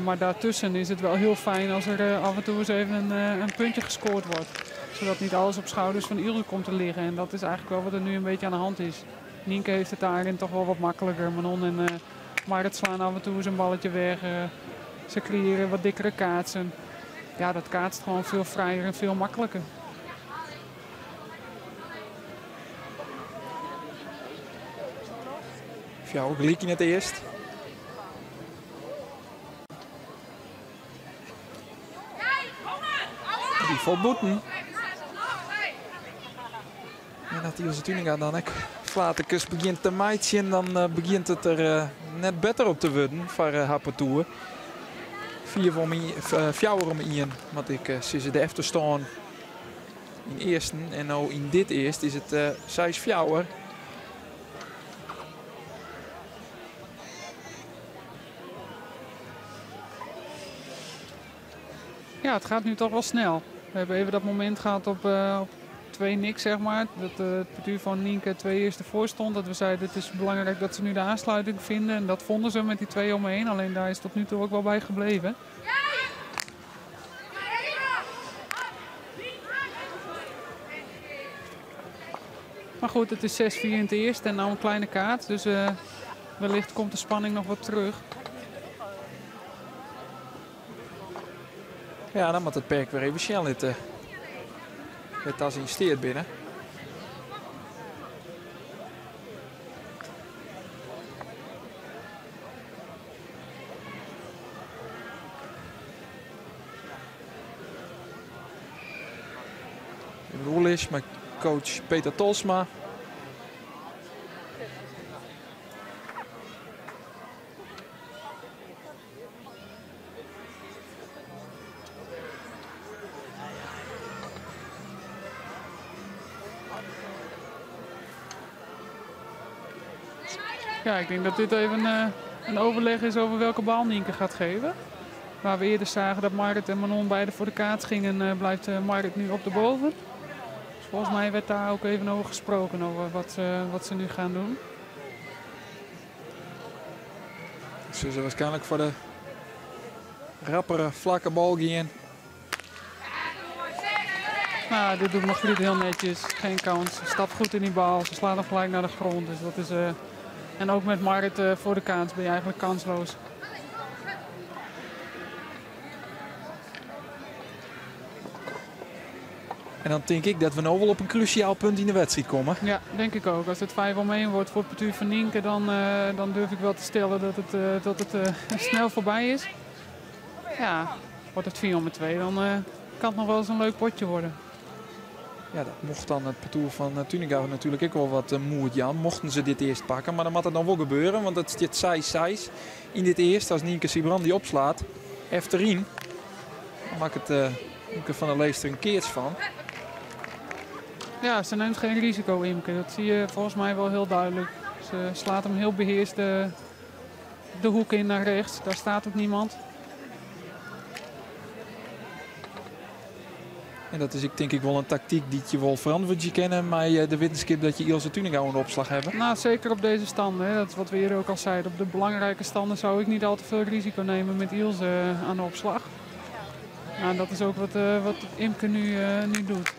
Maar daartussen is het wel heel fijn als er af en toe eens even een puntje gescoord wordt. Zodat niet alles op schouders van Ilse komt te liggen. En dat is eigenlijk wel wat er nu een beetje aan de hand is. Nienke heeft het daarin toch wel wat makkelijker. Manon en Marit slaan af en toe eens een balletje weg. Ze creëren wat dikkere kaatsen. Ja, dat kaatst gewoon veel vrijer en veel makkelijker. Ja, ook gelijk in het eerst. Die volboeten. En dat Ilse Tuninga dan ook flatekes begint te maaien, dan begint het er net beter op te worden voor haar partour. 4 om 1, want ik zie ze de efter staan in eerste en nou in dit eerst is het 6-4. Ja, het gaat nu toch wel snel. We hebben even dat moment gehad op 2-0, zeg maar. Dat het partuur van Nienke 2 eerste voor stond. Dat we zeiden het is belangrijk dat ze nu de aansluiting vinden. En dat vonden ze met die 2 om 1. Alleen daar is tot nu toe ook wel bij gebleven. Maar goed, het is 6-4 in het eerste en nou een kleine kaart. Dus wellicht komt de spanning nog wat terug. Ja, dan moet het perk weer even snel zitten. Het als investeert binnen. De rol is met coach Peter Tolsma. Ja, ik denk dat dit even een overleg is over welke bal Nienke gaat geven. Waar we eerder zagen dat Marit en Manon beide voor de kaats gingen, blijft Marit nu op de boven. Dus volgens mij werd daar ook even over gesproken, over wat ze nu gaan doen. Ze zullen waarschijnlijk voor de rappere, vlakke bal gaan. Nou, dit doet Margriet heel netjes. Geen kans. Ze stapt goed in die bal. Ze slaat hem gelijk naar de grond. Dus dat is... En ook met Marit voor de kaats ben je eigenlijk kansloos. En dan denk ik dat we nu wel op een cruciaal punt in de wedstrijd komen. Ja, denk ik ook. Als het 5 om 1 wordt voor het partuur van Nienke, dan durf ik wel te stellen dat het snel voorbij is. Ja, wordt het 4 om 2, dan kan het nog wel eens een leuk potje worden. Ja, dat mocht dan het parcours van Tuninga natuurlijk ook wel wat moeilijk, Jan. Mochten ze dit eerst pakken, maar dan moet het dan wel gebeuren. Want het zit 6-6 in dit eerst. Als Nienke Sibrandi opslaat, efterin, dan maakt het Imke van der Leest er een keertje van. Ja, ze neemt geen risico, Imke. Dat zie je volgens mij wel heel duidelijk. Ze slaat hem heel beheerst de hoek in naar rechts. Daar staat ook niemand. En dat is denk ik wel een tactiek die je wel veranderd kennen. Maar de wetenschap dat je Ilse Tuninga een opslag hebben. Nou, zeker op deze standen. Hè. Dat is wat we eerder ook al zeiden. Op de belangrijke standen zou ik niet al te veel risico nemen met Ilse aan de opslag. Nou, dat is ook wat Imke nu doet.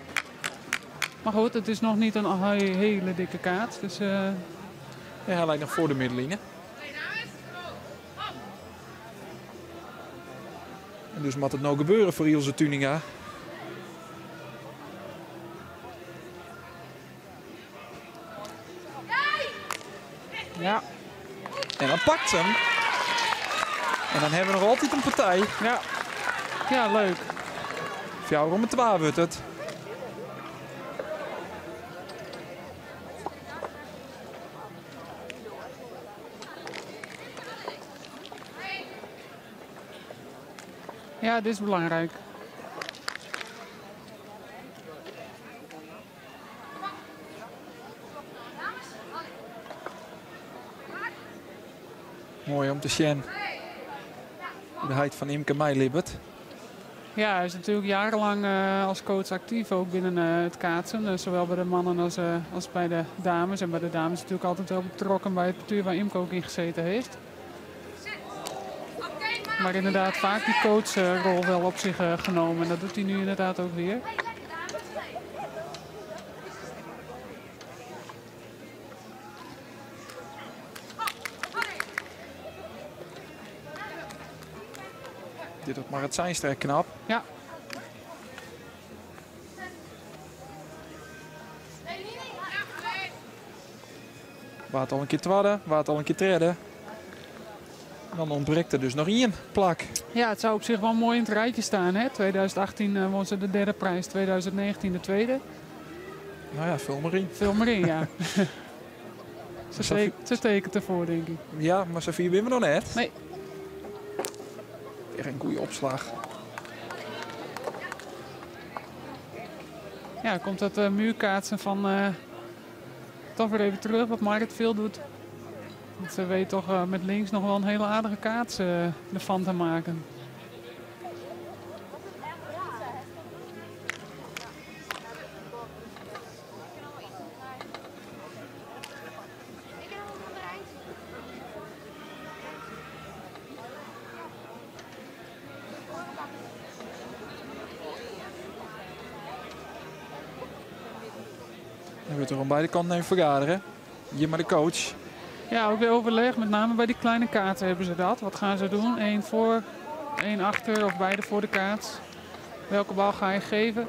Maar goed, het is nog niet een hele dikke kaart. Dus, Ja, hij lijkt nog voor de middenlijn. En dus moet het nou gebeuren voor Ilse Tuninga. ja. En dan pakt ze hem. En dan hebben we nog altijd een partij. Ja, ja leuk. Voor jou om het 12 wordt het. Ja, dit is belangrijk. Mooi om te zien. De heid van Imke Meijlibbert. Ja, hij is natuurlijk jarenlang als coach actief ook binnen het kaatsen. Zowel bij de mannen als bij de dames. En bij de dames natuurlijk altijd wel betrokken bij het bestuur waar Imke ook in gezeten heeft. Maar inderdaad vaak die coachrol wel op zich genomen. En dat doet hij nu inderdaad ook weer. Dit ook maar het zijnstrek knap. Ja. Waard al een keer twadden, waard al een keer treden. Dan ontbreekt er dus nog één plak. Ja, het zou op zich wel mooi in het rijtje staan. Hè? 2018 won ze de derde prijs, 2019 de tweede. Nou ja, vul maar in. Vul maar in, ja. Ze tekent ervoor, denk ik. Ja, maar Sofie winnen we nog net. Nee. Weer een goede opslag. Ja, komt dat muurkaatsen van toch weer even terug, wat Marit veel doet. Want ze weet toch met links nog wel een hele aardige kaats ervan te maken. Dan wordt er aan beide kanten even vergaderen. Hier maar de coach. Ja, ook weer overleg. Met name bij die kleine kaarten hebben ze dat. Wat gaan ze doen? 1 voor, 1 achter of beide voor de kaart. Welke bal ga je geven?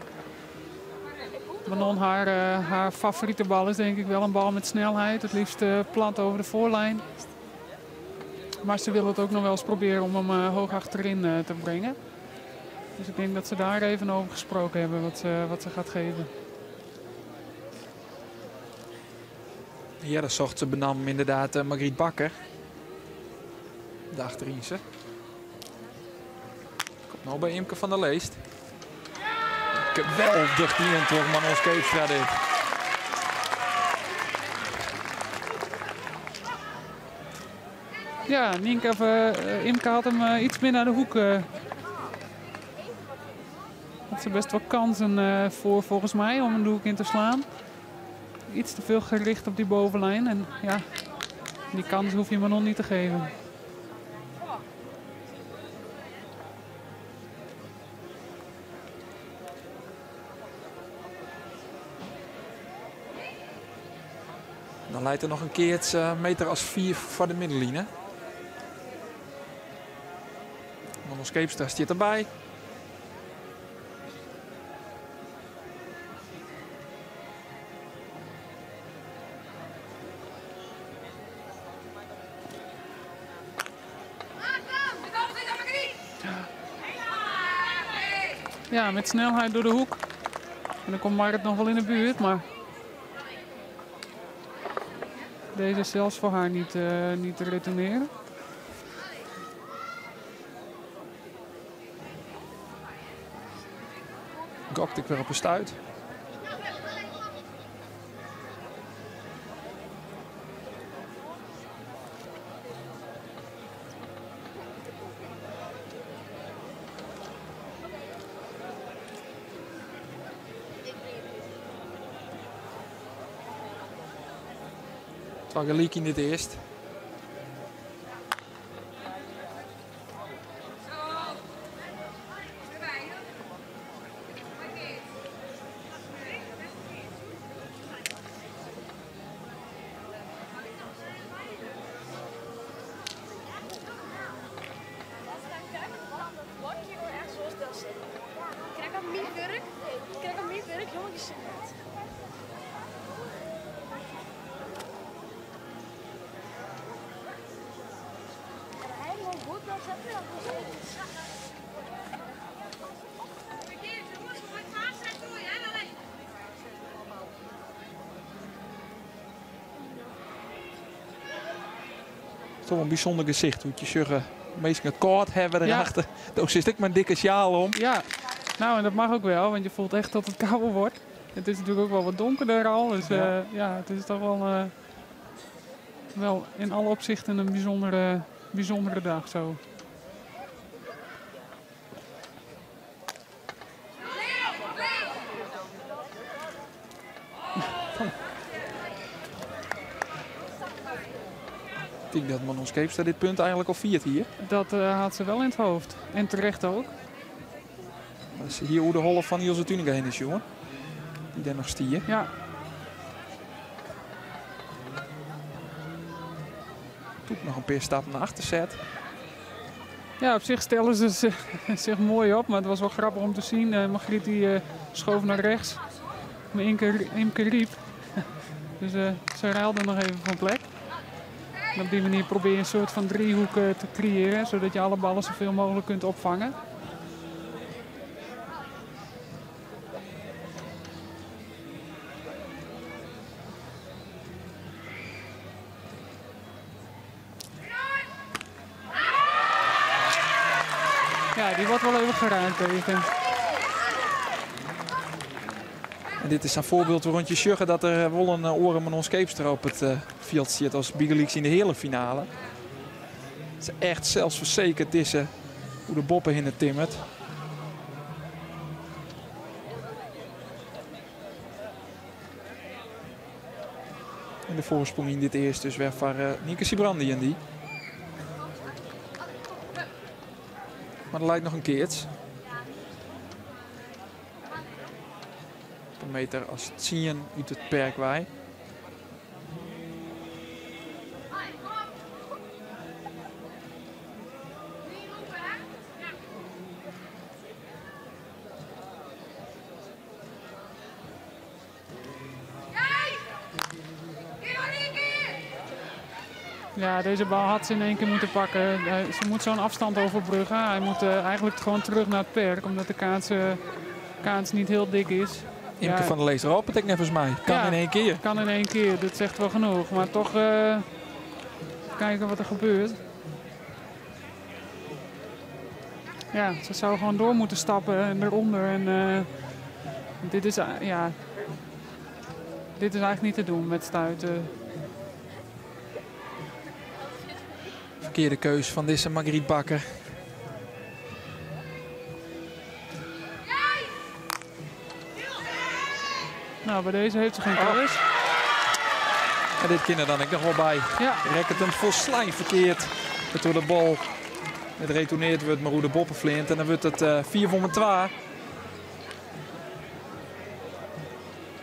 Manon, haar favoriete bal is denk ik wel een bal met snelheid. Het liefst plat over de voorlijn. Maar ze wil het ook nog wel eens proberen om hem hoog achterin te brengen. Dus ik denk dat ze daar even over gesproken hebben wat ze gaat geven. Ja, dat zocht ze benam inderdaad Margriet Bakker. De achterin ze. Komt nou bij Imke van der Leest. Geweldig die toch, Manon Skeepstra dit. Ja, Imke had hem iets meer naar de hoek. Had ze best wel kansen voor volgens mij om een de hoek in te slaan. Iets te veel gericht op die bovenlijn. En ja, die kans hoef je Manon niet te geven. Dan leidt er nog een keertje meter als 4 voor de middenlijn. Manon Skeepstra zit erbij. Ja, met snelheid door de hoek. En dan komt Marit nog wel in de buurt, maar deze is zelfs voor haar niet te retourneren. Gokt ik weer op een stuit. Het was gelijk in dit eerst. Kijk aan meer werk, jongens. Het is toch een bijzonder gezicht. Moet je zeggen, meestal het koud hebben erachter. Daar zit ik maar een dikke sjaal om. Ja, nou en dat mag ook wel, want je voelt echt dat het kouder wordt. Het is natuurlijk ook wel wat donkerder al, dus ja, het is toch wel in alle opzichten een bijzondere dag zo. Ik denk dat Manon Scheepstra dit punt eigenlijk al viert hier. Dat had ze wel in het hoofd. En terecht ook. Dat is hier hoe de holf van Ilse Tuninga heen is, jongen. Die daar nog stier. Ja. Toep nog een paar stappen naar achter zet. Ja, op zich stellen ze zich mooi op, maar het was wel grappig om te zien. Margriet die schoof naar rechts. Maar Imke riep. Dus ze ruilde nog even van plek. En op die manier probeer je een soort van driehoek te creëren, zodat je alle ballen zoveel mogelijk kunt opvangen. Ja, die wordt wel even geraakt even. En dit is een voorbeeld waarom je zegt dat er wel een oren Manon Scheepstra op het veld zit als Bigelix in de hele finale. Het is echt zelfs verzekerd is hoe de boppen in het timmert. En de voorsprong in dit eerste dus weer van Nienke Sibrandi en die. Maar er lijkt nog een keertje. Een meter als het zien uit het perkwij. Ja, deze bal had ze in één keer moeten pakken. Ze moet zo'n afstand overbruggen. Hij moet eigenlijk gewoon terug naar het perk, omdat de kaats niet heel dik is. Imke van der Lees erop, het net volgens mij. Kan in één keer. Kan in één keer, dat zegt wel genoeg. Maar toch kijken wat er gebeurt. Ja, ze zou gewoon door moeten stappen en eronder. En dit is eigenlijk niet te doen met stuiten. Verkeerde keus van deze Margriet Bakker. Nou, bij deze heeft ze geen keus. En dit kind er dan ik nog wel bij. Ja. Rekt het hem volslijn verkeerd. Door de bal het retourneerd wordt, maar hoe de boppen flint. En dan wordt het 4 voor 2.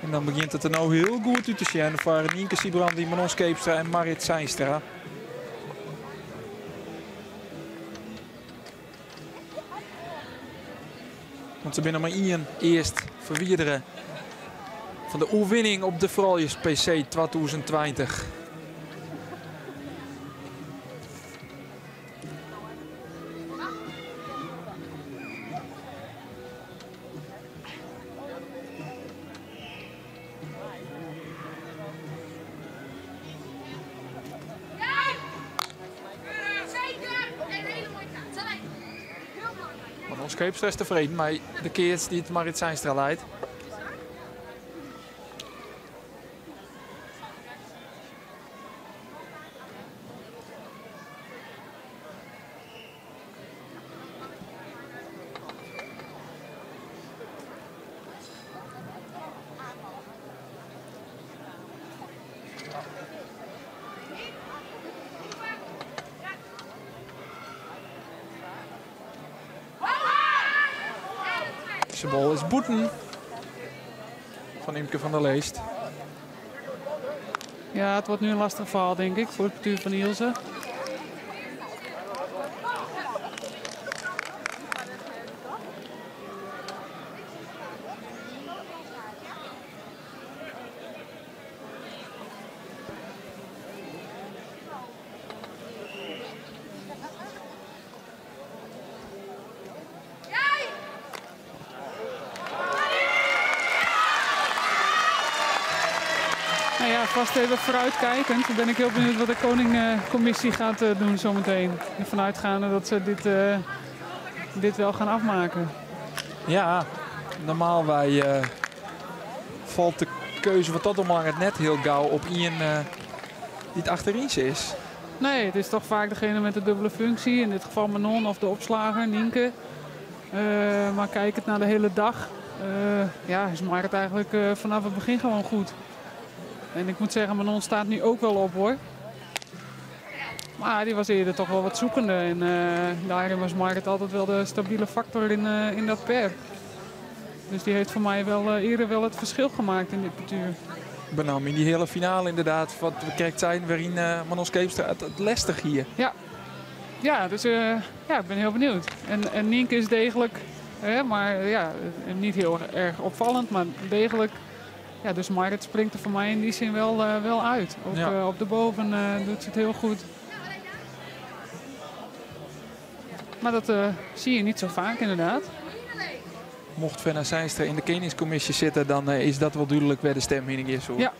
En dan begint het er nou heel goed uit te zien voor Nienke Sibrandi, Manon Scheepstra en Marit Seinstra. Want ze binnen maar één eerst verwijderen van de overwinning op de Froljes PC 2020. Manon Scheepstra is tevreden, maar de keers die het Marit Seinstra leidt. Deze bal is boeten van Imke van der Leest. Ja, het wordt nu een lastig verhaal, denk ik, voor het bestuur van Ilse. Nou ja, vast even vooruitkijkend. Dan ben ik heel benieuwd wat de Koningcommissie gaat doen zometeen. Ervan uitgaande dat ze dit wel gaan afmaken. Ja, normaal valt de keuze van tot omlang het net heel gauw op Ian die het achterin is. Nee, het is toch vaak degene met de dubbele functie. In dit geval Manon of de opslager, Nienke. Maar kijkend naar de hele dag, ja, is Marit eigenlijk vanaf het begin gewoon goed. En ik moet zeggen, Manon staat nu ook wel op hoor. Maar die was eerder toch wel wat zoekende. En daarin was Marit altijd wel de stabiele factor in dat pair. Dus die heeft voor mij wel eerder wel het verschil gemaakt in dit partuur. Benam in die hele finale inderdaad. Wat we kijken zijn waarin Manon Skeepstra het lastig hier. Ja, dus ja, ik ben heel benieuwd. En Nienke is degelijk, maar ja, niet heel erg opvallend, maar degelijk. Ja, dus Marit springt er voor mij in die zin wel uit. Ook Ja. op de boven doet ze het heel goed. Maar dat zie je niet zo vaak inderdaad. Mocht Venna Seinstra in de Koningscommissie zitten, dan is dat wel duidelijk waar de stemming is. Hoor. Ja.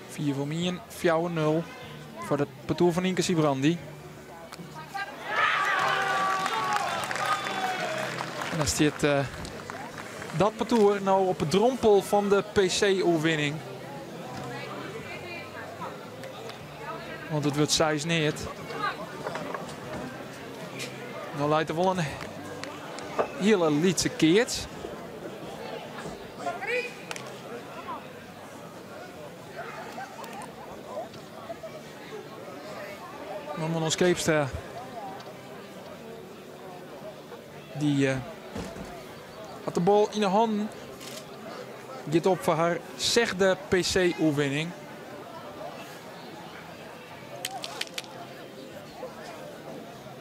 Vier voor Mien, 4-0 voor het parcours van Inke Sibrandi. En dan zit dat parcours nou op het drompel van de PC-overwinning. Want het wordt 6 neert. Nou lijkt er wel een hele lietse keert. Maar Manon Skeepstra die had de bal in de hand. Gaat op voor haar zegde PC-overwinning.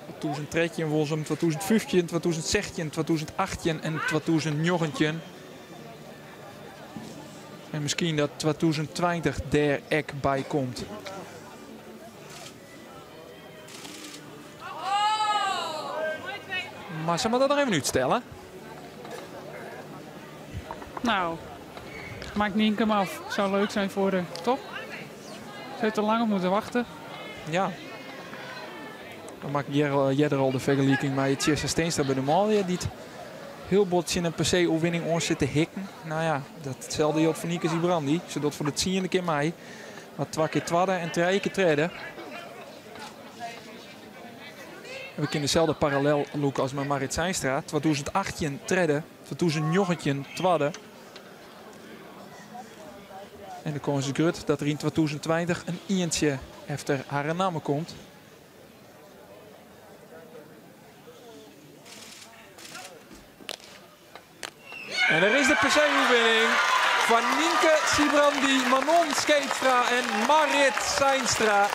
In 2013 was hem 2015, 2016, 2018 en 2019. En misschien dat 2020 daar ook bij komt. Maar ze moet dat nog even uitstellen. Nou, maakt Nienke hem af. Zou leuk zijn voor haar, toch? Ze heeft er lang op moeten wachten. Ja. Dan maakt jij er al de vergelijking met Tjersa Steenstra bij de Malia. Die het heel bot in een PC-overwinning ons zit te hikken. Nou ja, datzelfde geldt voor Nienke Sibrandi. Ze doet voor de 10e keer mee. Maar 2 keer tweede en 3 keer derde. We kunnen dezelfde parallel look als met Marit Seinstra. 2018 derde, 2019 tweede. En dan komen ze grut dat er in 2020 een eentje efter haar naam komt. En er is de PC-overwinning van Nienke Sibrandi, Manon Skeepstra en Marit Seinstra.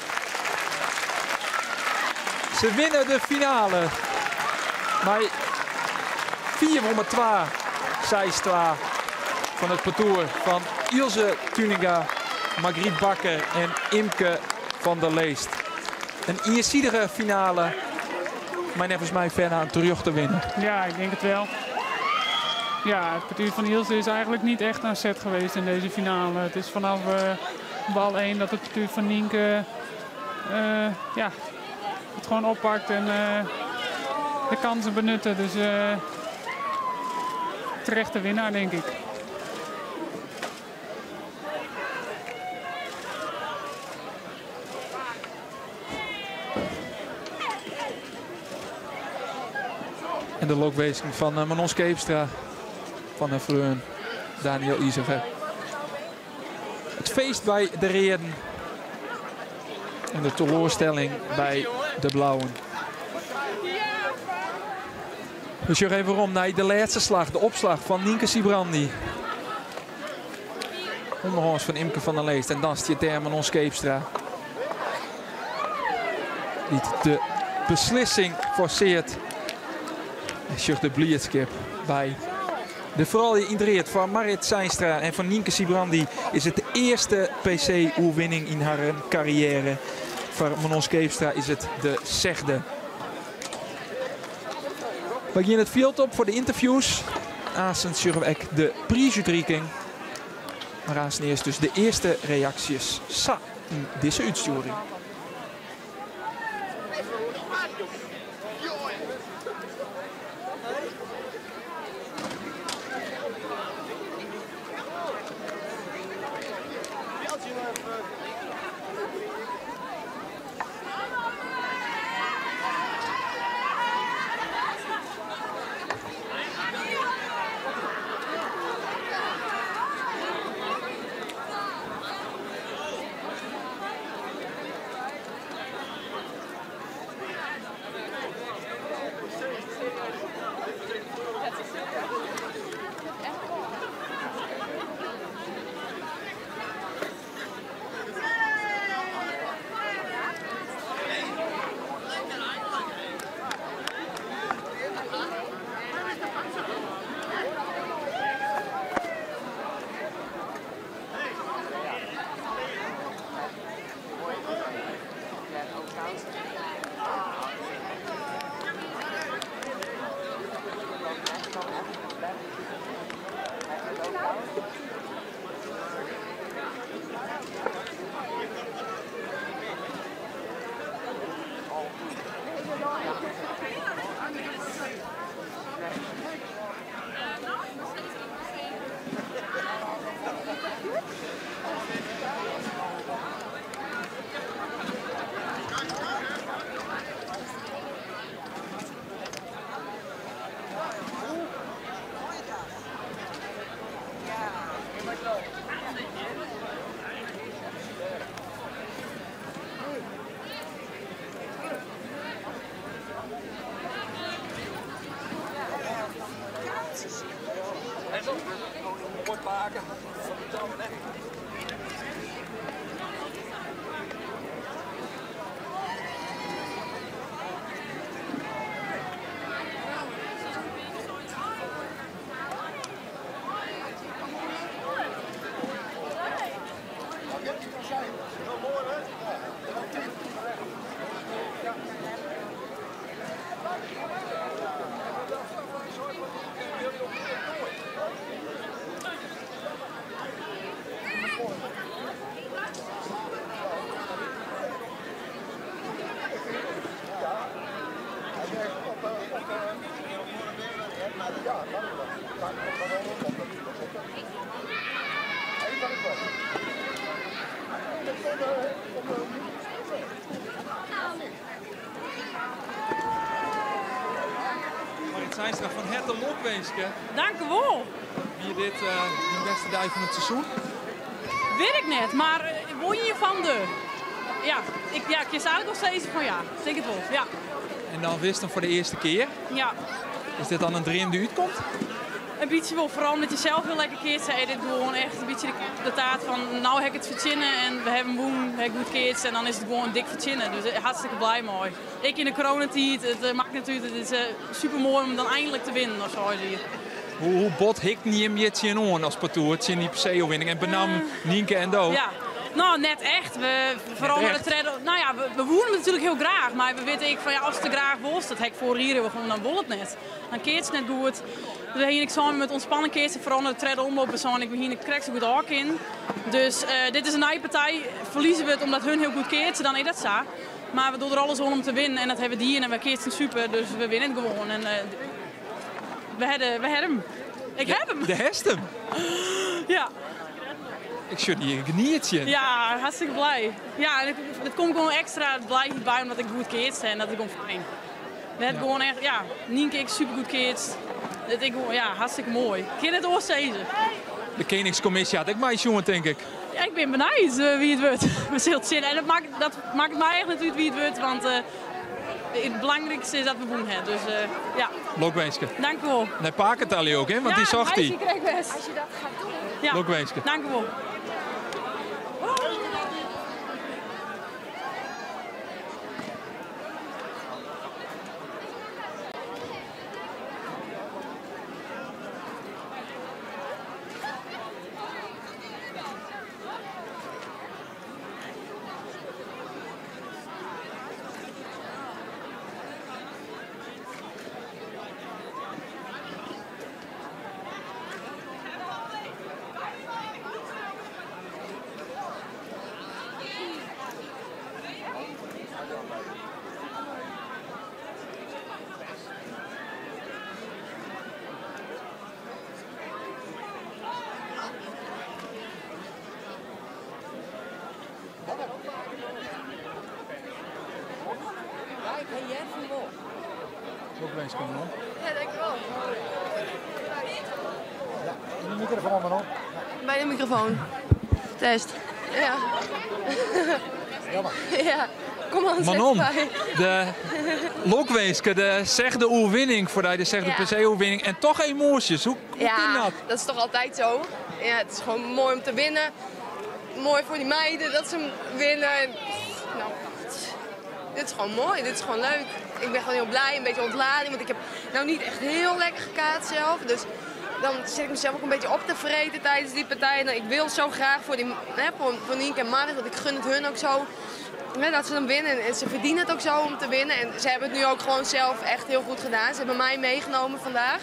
Ze winnen de finale bij 4-2 Seinstra van het parcours van Ilse Tuninga, Margriet Bakker en Imke van der Leest. Een eerziedige finale, maar volgens mij Venna terug te winnen. Ja, ik denk het wel. Ja, het partuur van Ilse is eigenlijk niet echt aan zet geweest in deze finale. Het is vanaf bal 1 dat het partuur van Nienke ja, het gewoon oppakt en de kansen benutten. Dus terechte winnaar, denk ik. En de lokwezen van Manon Skeepstra van de Vreun, Daniel Isever. Het feest bij de Reden. En de teleurstelling bij de blauwen. Dus je even om naar de laatste slag, de opslag van Nienke Sibrandi. Onderhands van Imke van der Leest en dan stiert daar Manon Skeepstra. Niet de beslissing forceert. En Sjur de Blietskip bij de vooral interesseert van Marit Seinstra en van Nienke Sibrandi is het de eerste PC-oerwinning in haar carrière. Voor Manon Skeepstra is het de zesde. We beginnen het veld op voor de interviews. Aansend zullen we de prijsuitreiking. Maar aansend eerst dus de eerste reacties in deze uitsturing. Marit Seinstra van harte lokwezen. Dank u wel. Wie dit de beste dag van het seizoen? Weet ik net, maar won je van de... Ja, ik kies eigenlijk nog steeds van ja. Ik denk het wel, ja. En dan wist hem voor de eerste keer. Ja. Is dit dan een dream die uitkomt? Een beetje wel, vooral omdat je zelf heel lekker keert zei. Dit gewoon echt een beetje de taart van nou heb ik het verzinnen en we hebben woen, heb ik goed keert en dan is het gewoon dik verzinnen. Dus hartstikke blij mooi. Ik in de coronatijd, het maakt natuurlijk, het is super mooi om dan eindelijk te winnen of zo zie je. Hoe bot hikt niet hem je aan als partout, in die PC-overwinning en benam Nienke en Do? Ja. Nou, net echt. Vooral met het treden. Nou ja, we woenen het natuurlijk heel graag. Maar we weten van ja, als het te graag was, dat hek voor hier, dan wil het net. Dan keert het net goed. We hier samen met ontspannen keert vooral naar de treden omlopen. Zo en ik ben hier krijg zo goed ook in. Dus dit is een nijpartij. Verliezen we het omdat hun heel goed keert, dan is dat zo. Maar we doen er alles om te winnen en dat hebben die en we keert het super. Dus we winnen het gewoon. En we hebben hem. Ik heb hem. De hest hem. Ja. Ik zit hier genietje. Ja, hartstikke blij. Ja, en het komt gewoon extra blij bij omdat ik goed keert en dat is gewoon fijn. We hebben gewoon echt, ja, Nienke ik super goed keert. Dat ik ja, hartstikke mooi. Ik kan het oorzezen. De Koningscommissie had ik mij jongen, denk ik. Ja, ik ben benieuwd wie het wordt. We zullen het zien. En dat maakt het mij echt natuurlijk wie het wordt, want het belangrijkste is dat we woenen hebben. Dus ja. Lokwenske. Dank u wel. Nee, Pakentali ook, hè? Want die zocht hij. Als Als je dat gaat doen. Ja. Lokwenske. Dank u wel. Lokwenske, man. Ja, dankjewel. In de microfoon, Manon. Bij de microfoon. Test. Ja. Ja. Kom aan, Manon, zet bij. de Lokwenske, de zegde oerwinning voor de zegde Ja. PC-oerwinning. En toch emoties. Hoe kan dat? Dat is toch altijd zo. Ja, het is gewoon mooi om te winnen. Mooi voor die meiden dat ze winnen. En, nou, dit is gewoon mooi, dit is gewoon leuk. Ik ben gewoon heel blij, een beetje ontlading, want ik heb nou niet echt heel lekker gekaatst zelf. Dus dan zit ik mezelf ook een beetje op te vreten tijdens die partij. Nou, ik wil zo graag voor Nienke en Marit, want ik gun het hun ook zo. Dat ze dan winnen en ze verdienen het ook zo om te winnen. En ze hebben het nu ook gewoon zelf echt heel goed gedaan. Ze hebben mij meegenomen vandaag.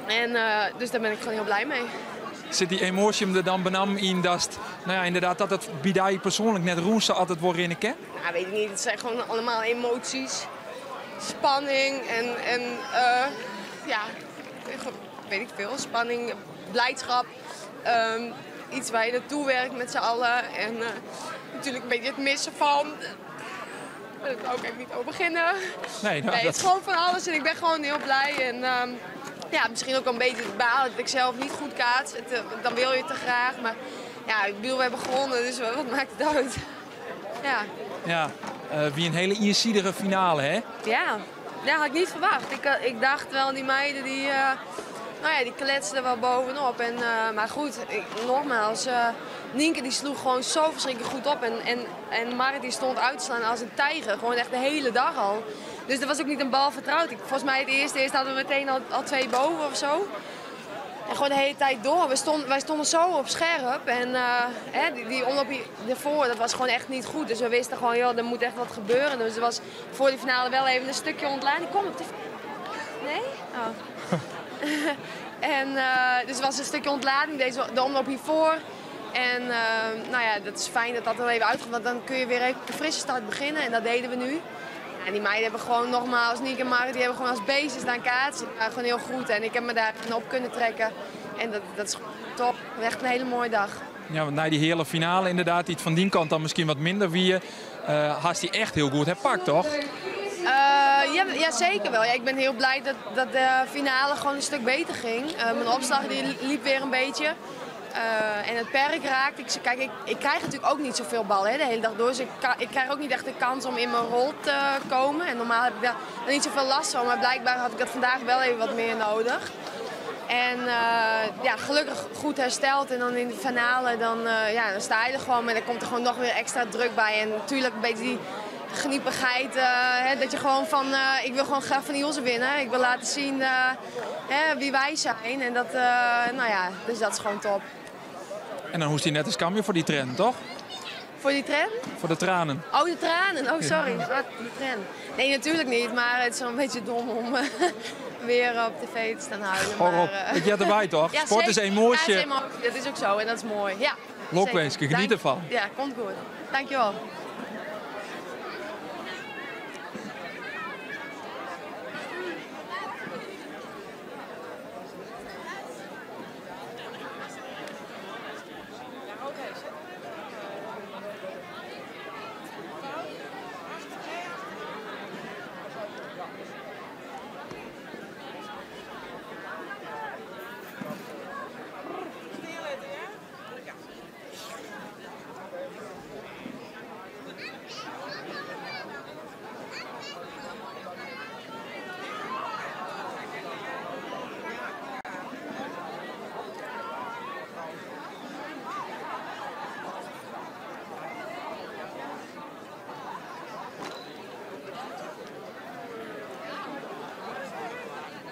En dus daar ben ik gewoon heel blij mee. Zit die emotie er dan benam in dat, nou ja, inderdaad, dat het bij je persoonlijk net roenste altijd wordt in de ken? Nou, weet ik niet. Het zijn gewoon allemaal emoties. Spanning en ja, weet ik veel. Spanning, blijdschap. Iets waar je naartoe werkt met z'n allen. En natuurlijk een beetje het missen van. Daar wil ik ook even niet over beginnen. Nee, nou, Het is gewoon van alles en ik ben gewoon heel blij. En ja, misschien ook een beetje het balen dat ik zelf niet goed kaats. Dan wil je het te graag. Maar ja, ik bedoel, we hebben gewonnen, dus wat maakt het uit? Ja. Ja, wie een hele eenzijdige finale, hè? Ja, had ik niet verwacht. Ik dacht wel, die meiden die, nou ja, die kletsten wel bovenop. En, maar goed, nogmaals, Nienke die sloeg gewoon zo verschrikkelijk goed op. En Marit die stond uitslaan als een tijger, gewoon echt de hele dag al. Dus dat was ook niet een bal vertrouwd. Volgens mij het eerste hadden we meteen al 2 boven of zo. En gewoon de hele tijd door. Wij stonden zo op scherp. En die omloop ervoor, dat was gewoon echt niet goed. Dus we wisten gewoon, joh, er moet echt wat gebeuren. Dus er was voor die finale wel even een stukje ontlading. Kom op de... Nee? Oh. En dus er was een stukje ontlading, de omloop hiervoor. En nou ja, dat is fijn dat dat er even uitkomt. Want dan kun je weer even een frisse start beginnen. En dat deden we nu. En die meiden hebben gewoon nogmaals, Nienke en Marit, die hebben gewoon als beestjes staan kaatsen. Gewoon heel goed en ik heb me daar op kunnen trekken. En dat is top. Echt een hele mooie dag. Ja, want na die hele finale inderdaad, iets van die kant dan misschien wat minder wie had die echt heel goed herpakt, toch? Ja, zeker wel. Ja, ik ben heel blij dat de finale gewoon een stuk beter ging. Mijn opslag die liep weer een beetje. En het perk raakt. Kijk, ik krijg natuurlijk ook niet zoveel ballen de hele dag door. Dus ik krijg ook niet echt de kans om in mijn rol te komen. En normaal heb ik daar niet zoveel last van. Maar blijkbaar had ik dat vandaag wel even wat meer nodig. En ja, gelukkig goed hersteld. En dan in de finale dan dan sta je er gewoon. Maar dan komt er gewoon nog weer extra druk bij. En natuurlijk een beetje die geniepigheid. Dat je gewoon van, ik wil gewoon graag van Ilse winnen. Ik wil laten zien wie wij zijn. En dat, nou ja, dus dat is gewoon top. En dan hoest hij net als Camille voor die trend, toch? Voor die trend? Voor de tranen. Oh, de tranen. Oh, sorry. De trend. Nee, natuurlijk niet. Maar het is wel een beetje dom om weer op tv te staan huilen. Horror. Ik jij erbij, toch? Ja, Sport is zeker. emotie. Ja, dat is ook zo. En dat is mooi. Ja. Lokwenske, zeker. geniet ervan. Ja, komt goed. Dankjewel.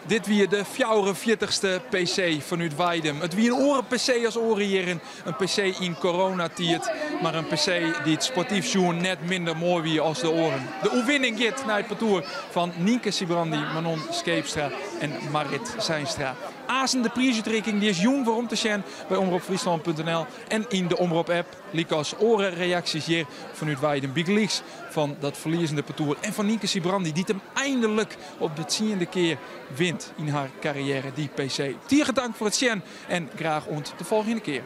Dit wie de 44ste PC vanuit Weidum. Het wie een oren PC als oren hier een PC in coronatijd. Maar een PC die het sportief zoen net minder mooi wie als de oren. De overwinning gaat naar het parcours van Nienke Sibrandi, Manon Skeepstra en Marit Zijnstra. Azen de prijsuitreiking die is jong waarom te zien bij omroepfriesland.nl en in de omroep-app. Likas orenreacties hier vanuit Weidum Big Leagues van dat verliezende parcours. En van Nienke Sibrandi die hem eindelijk op de 10e keer wint in haar carrière, die PC. Tiergedankt voor het zien en graag ont de volgende keer.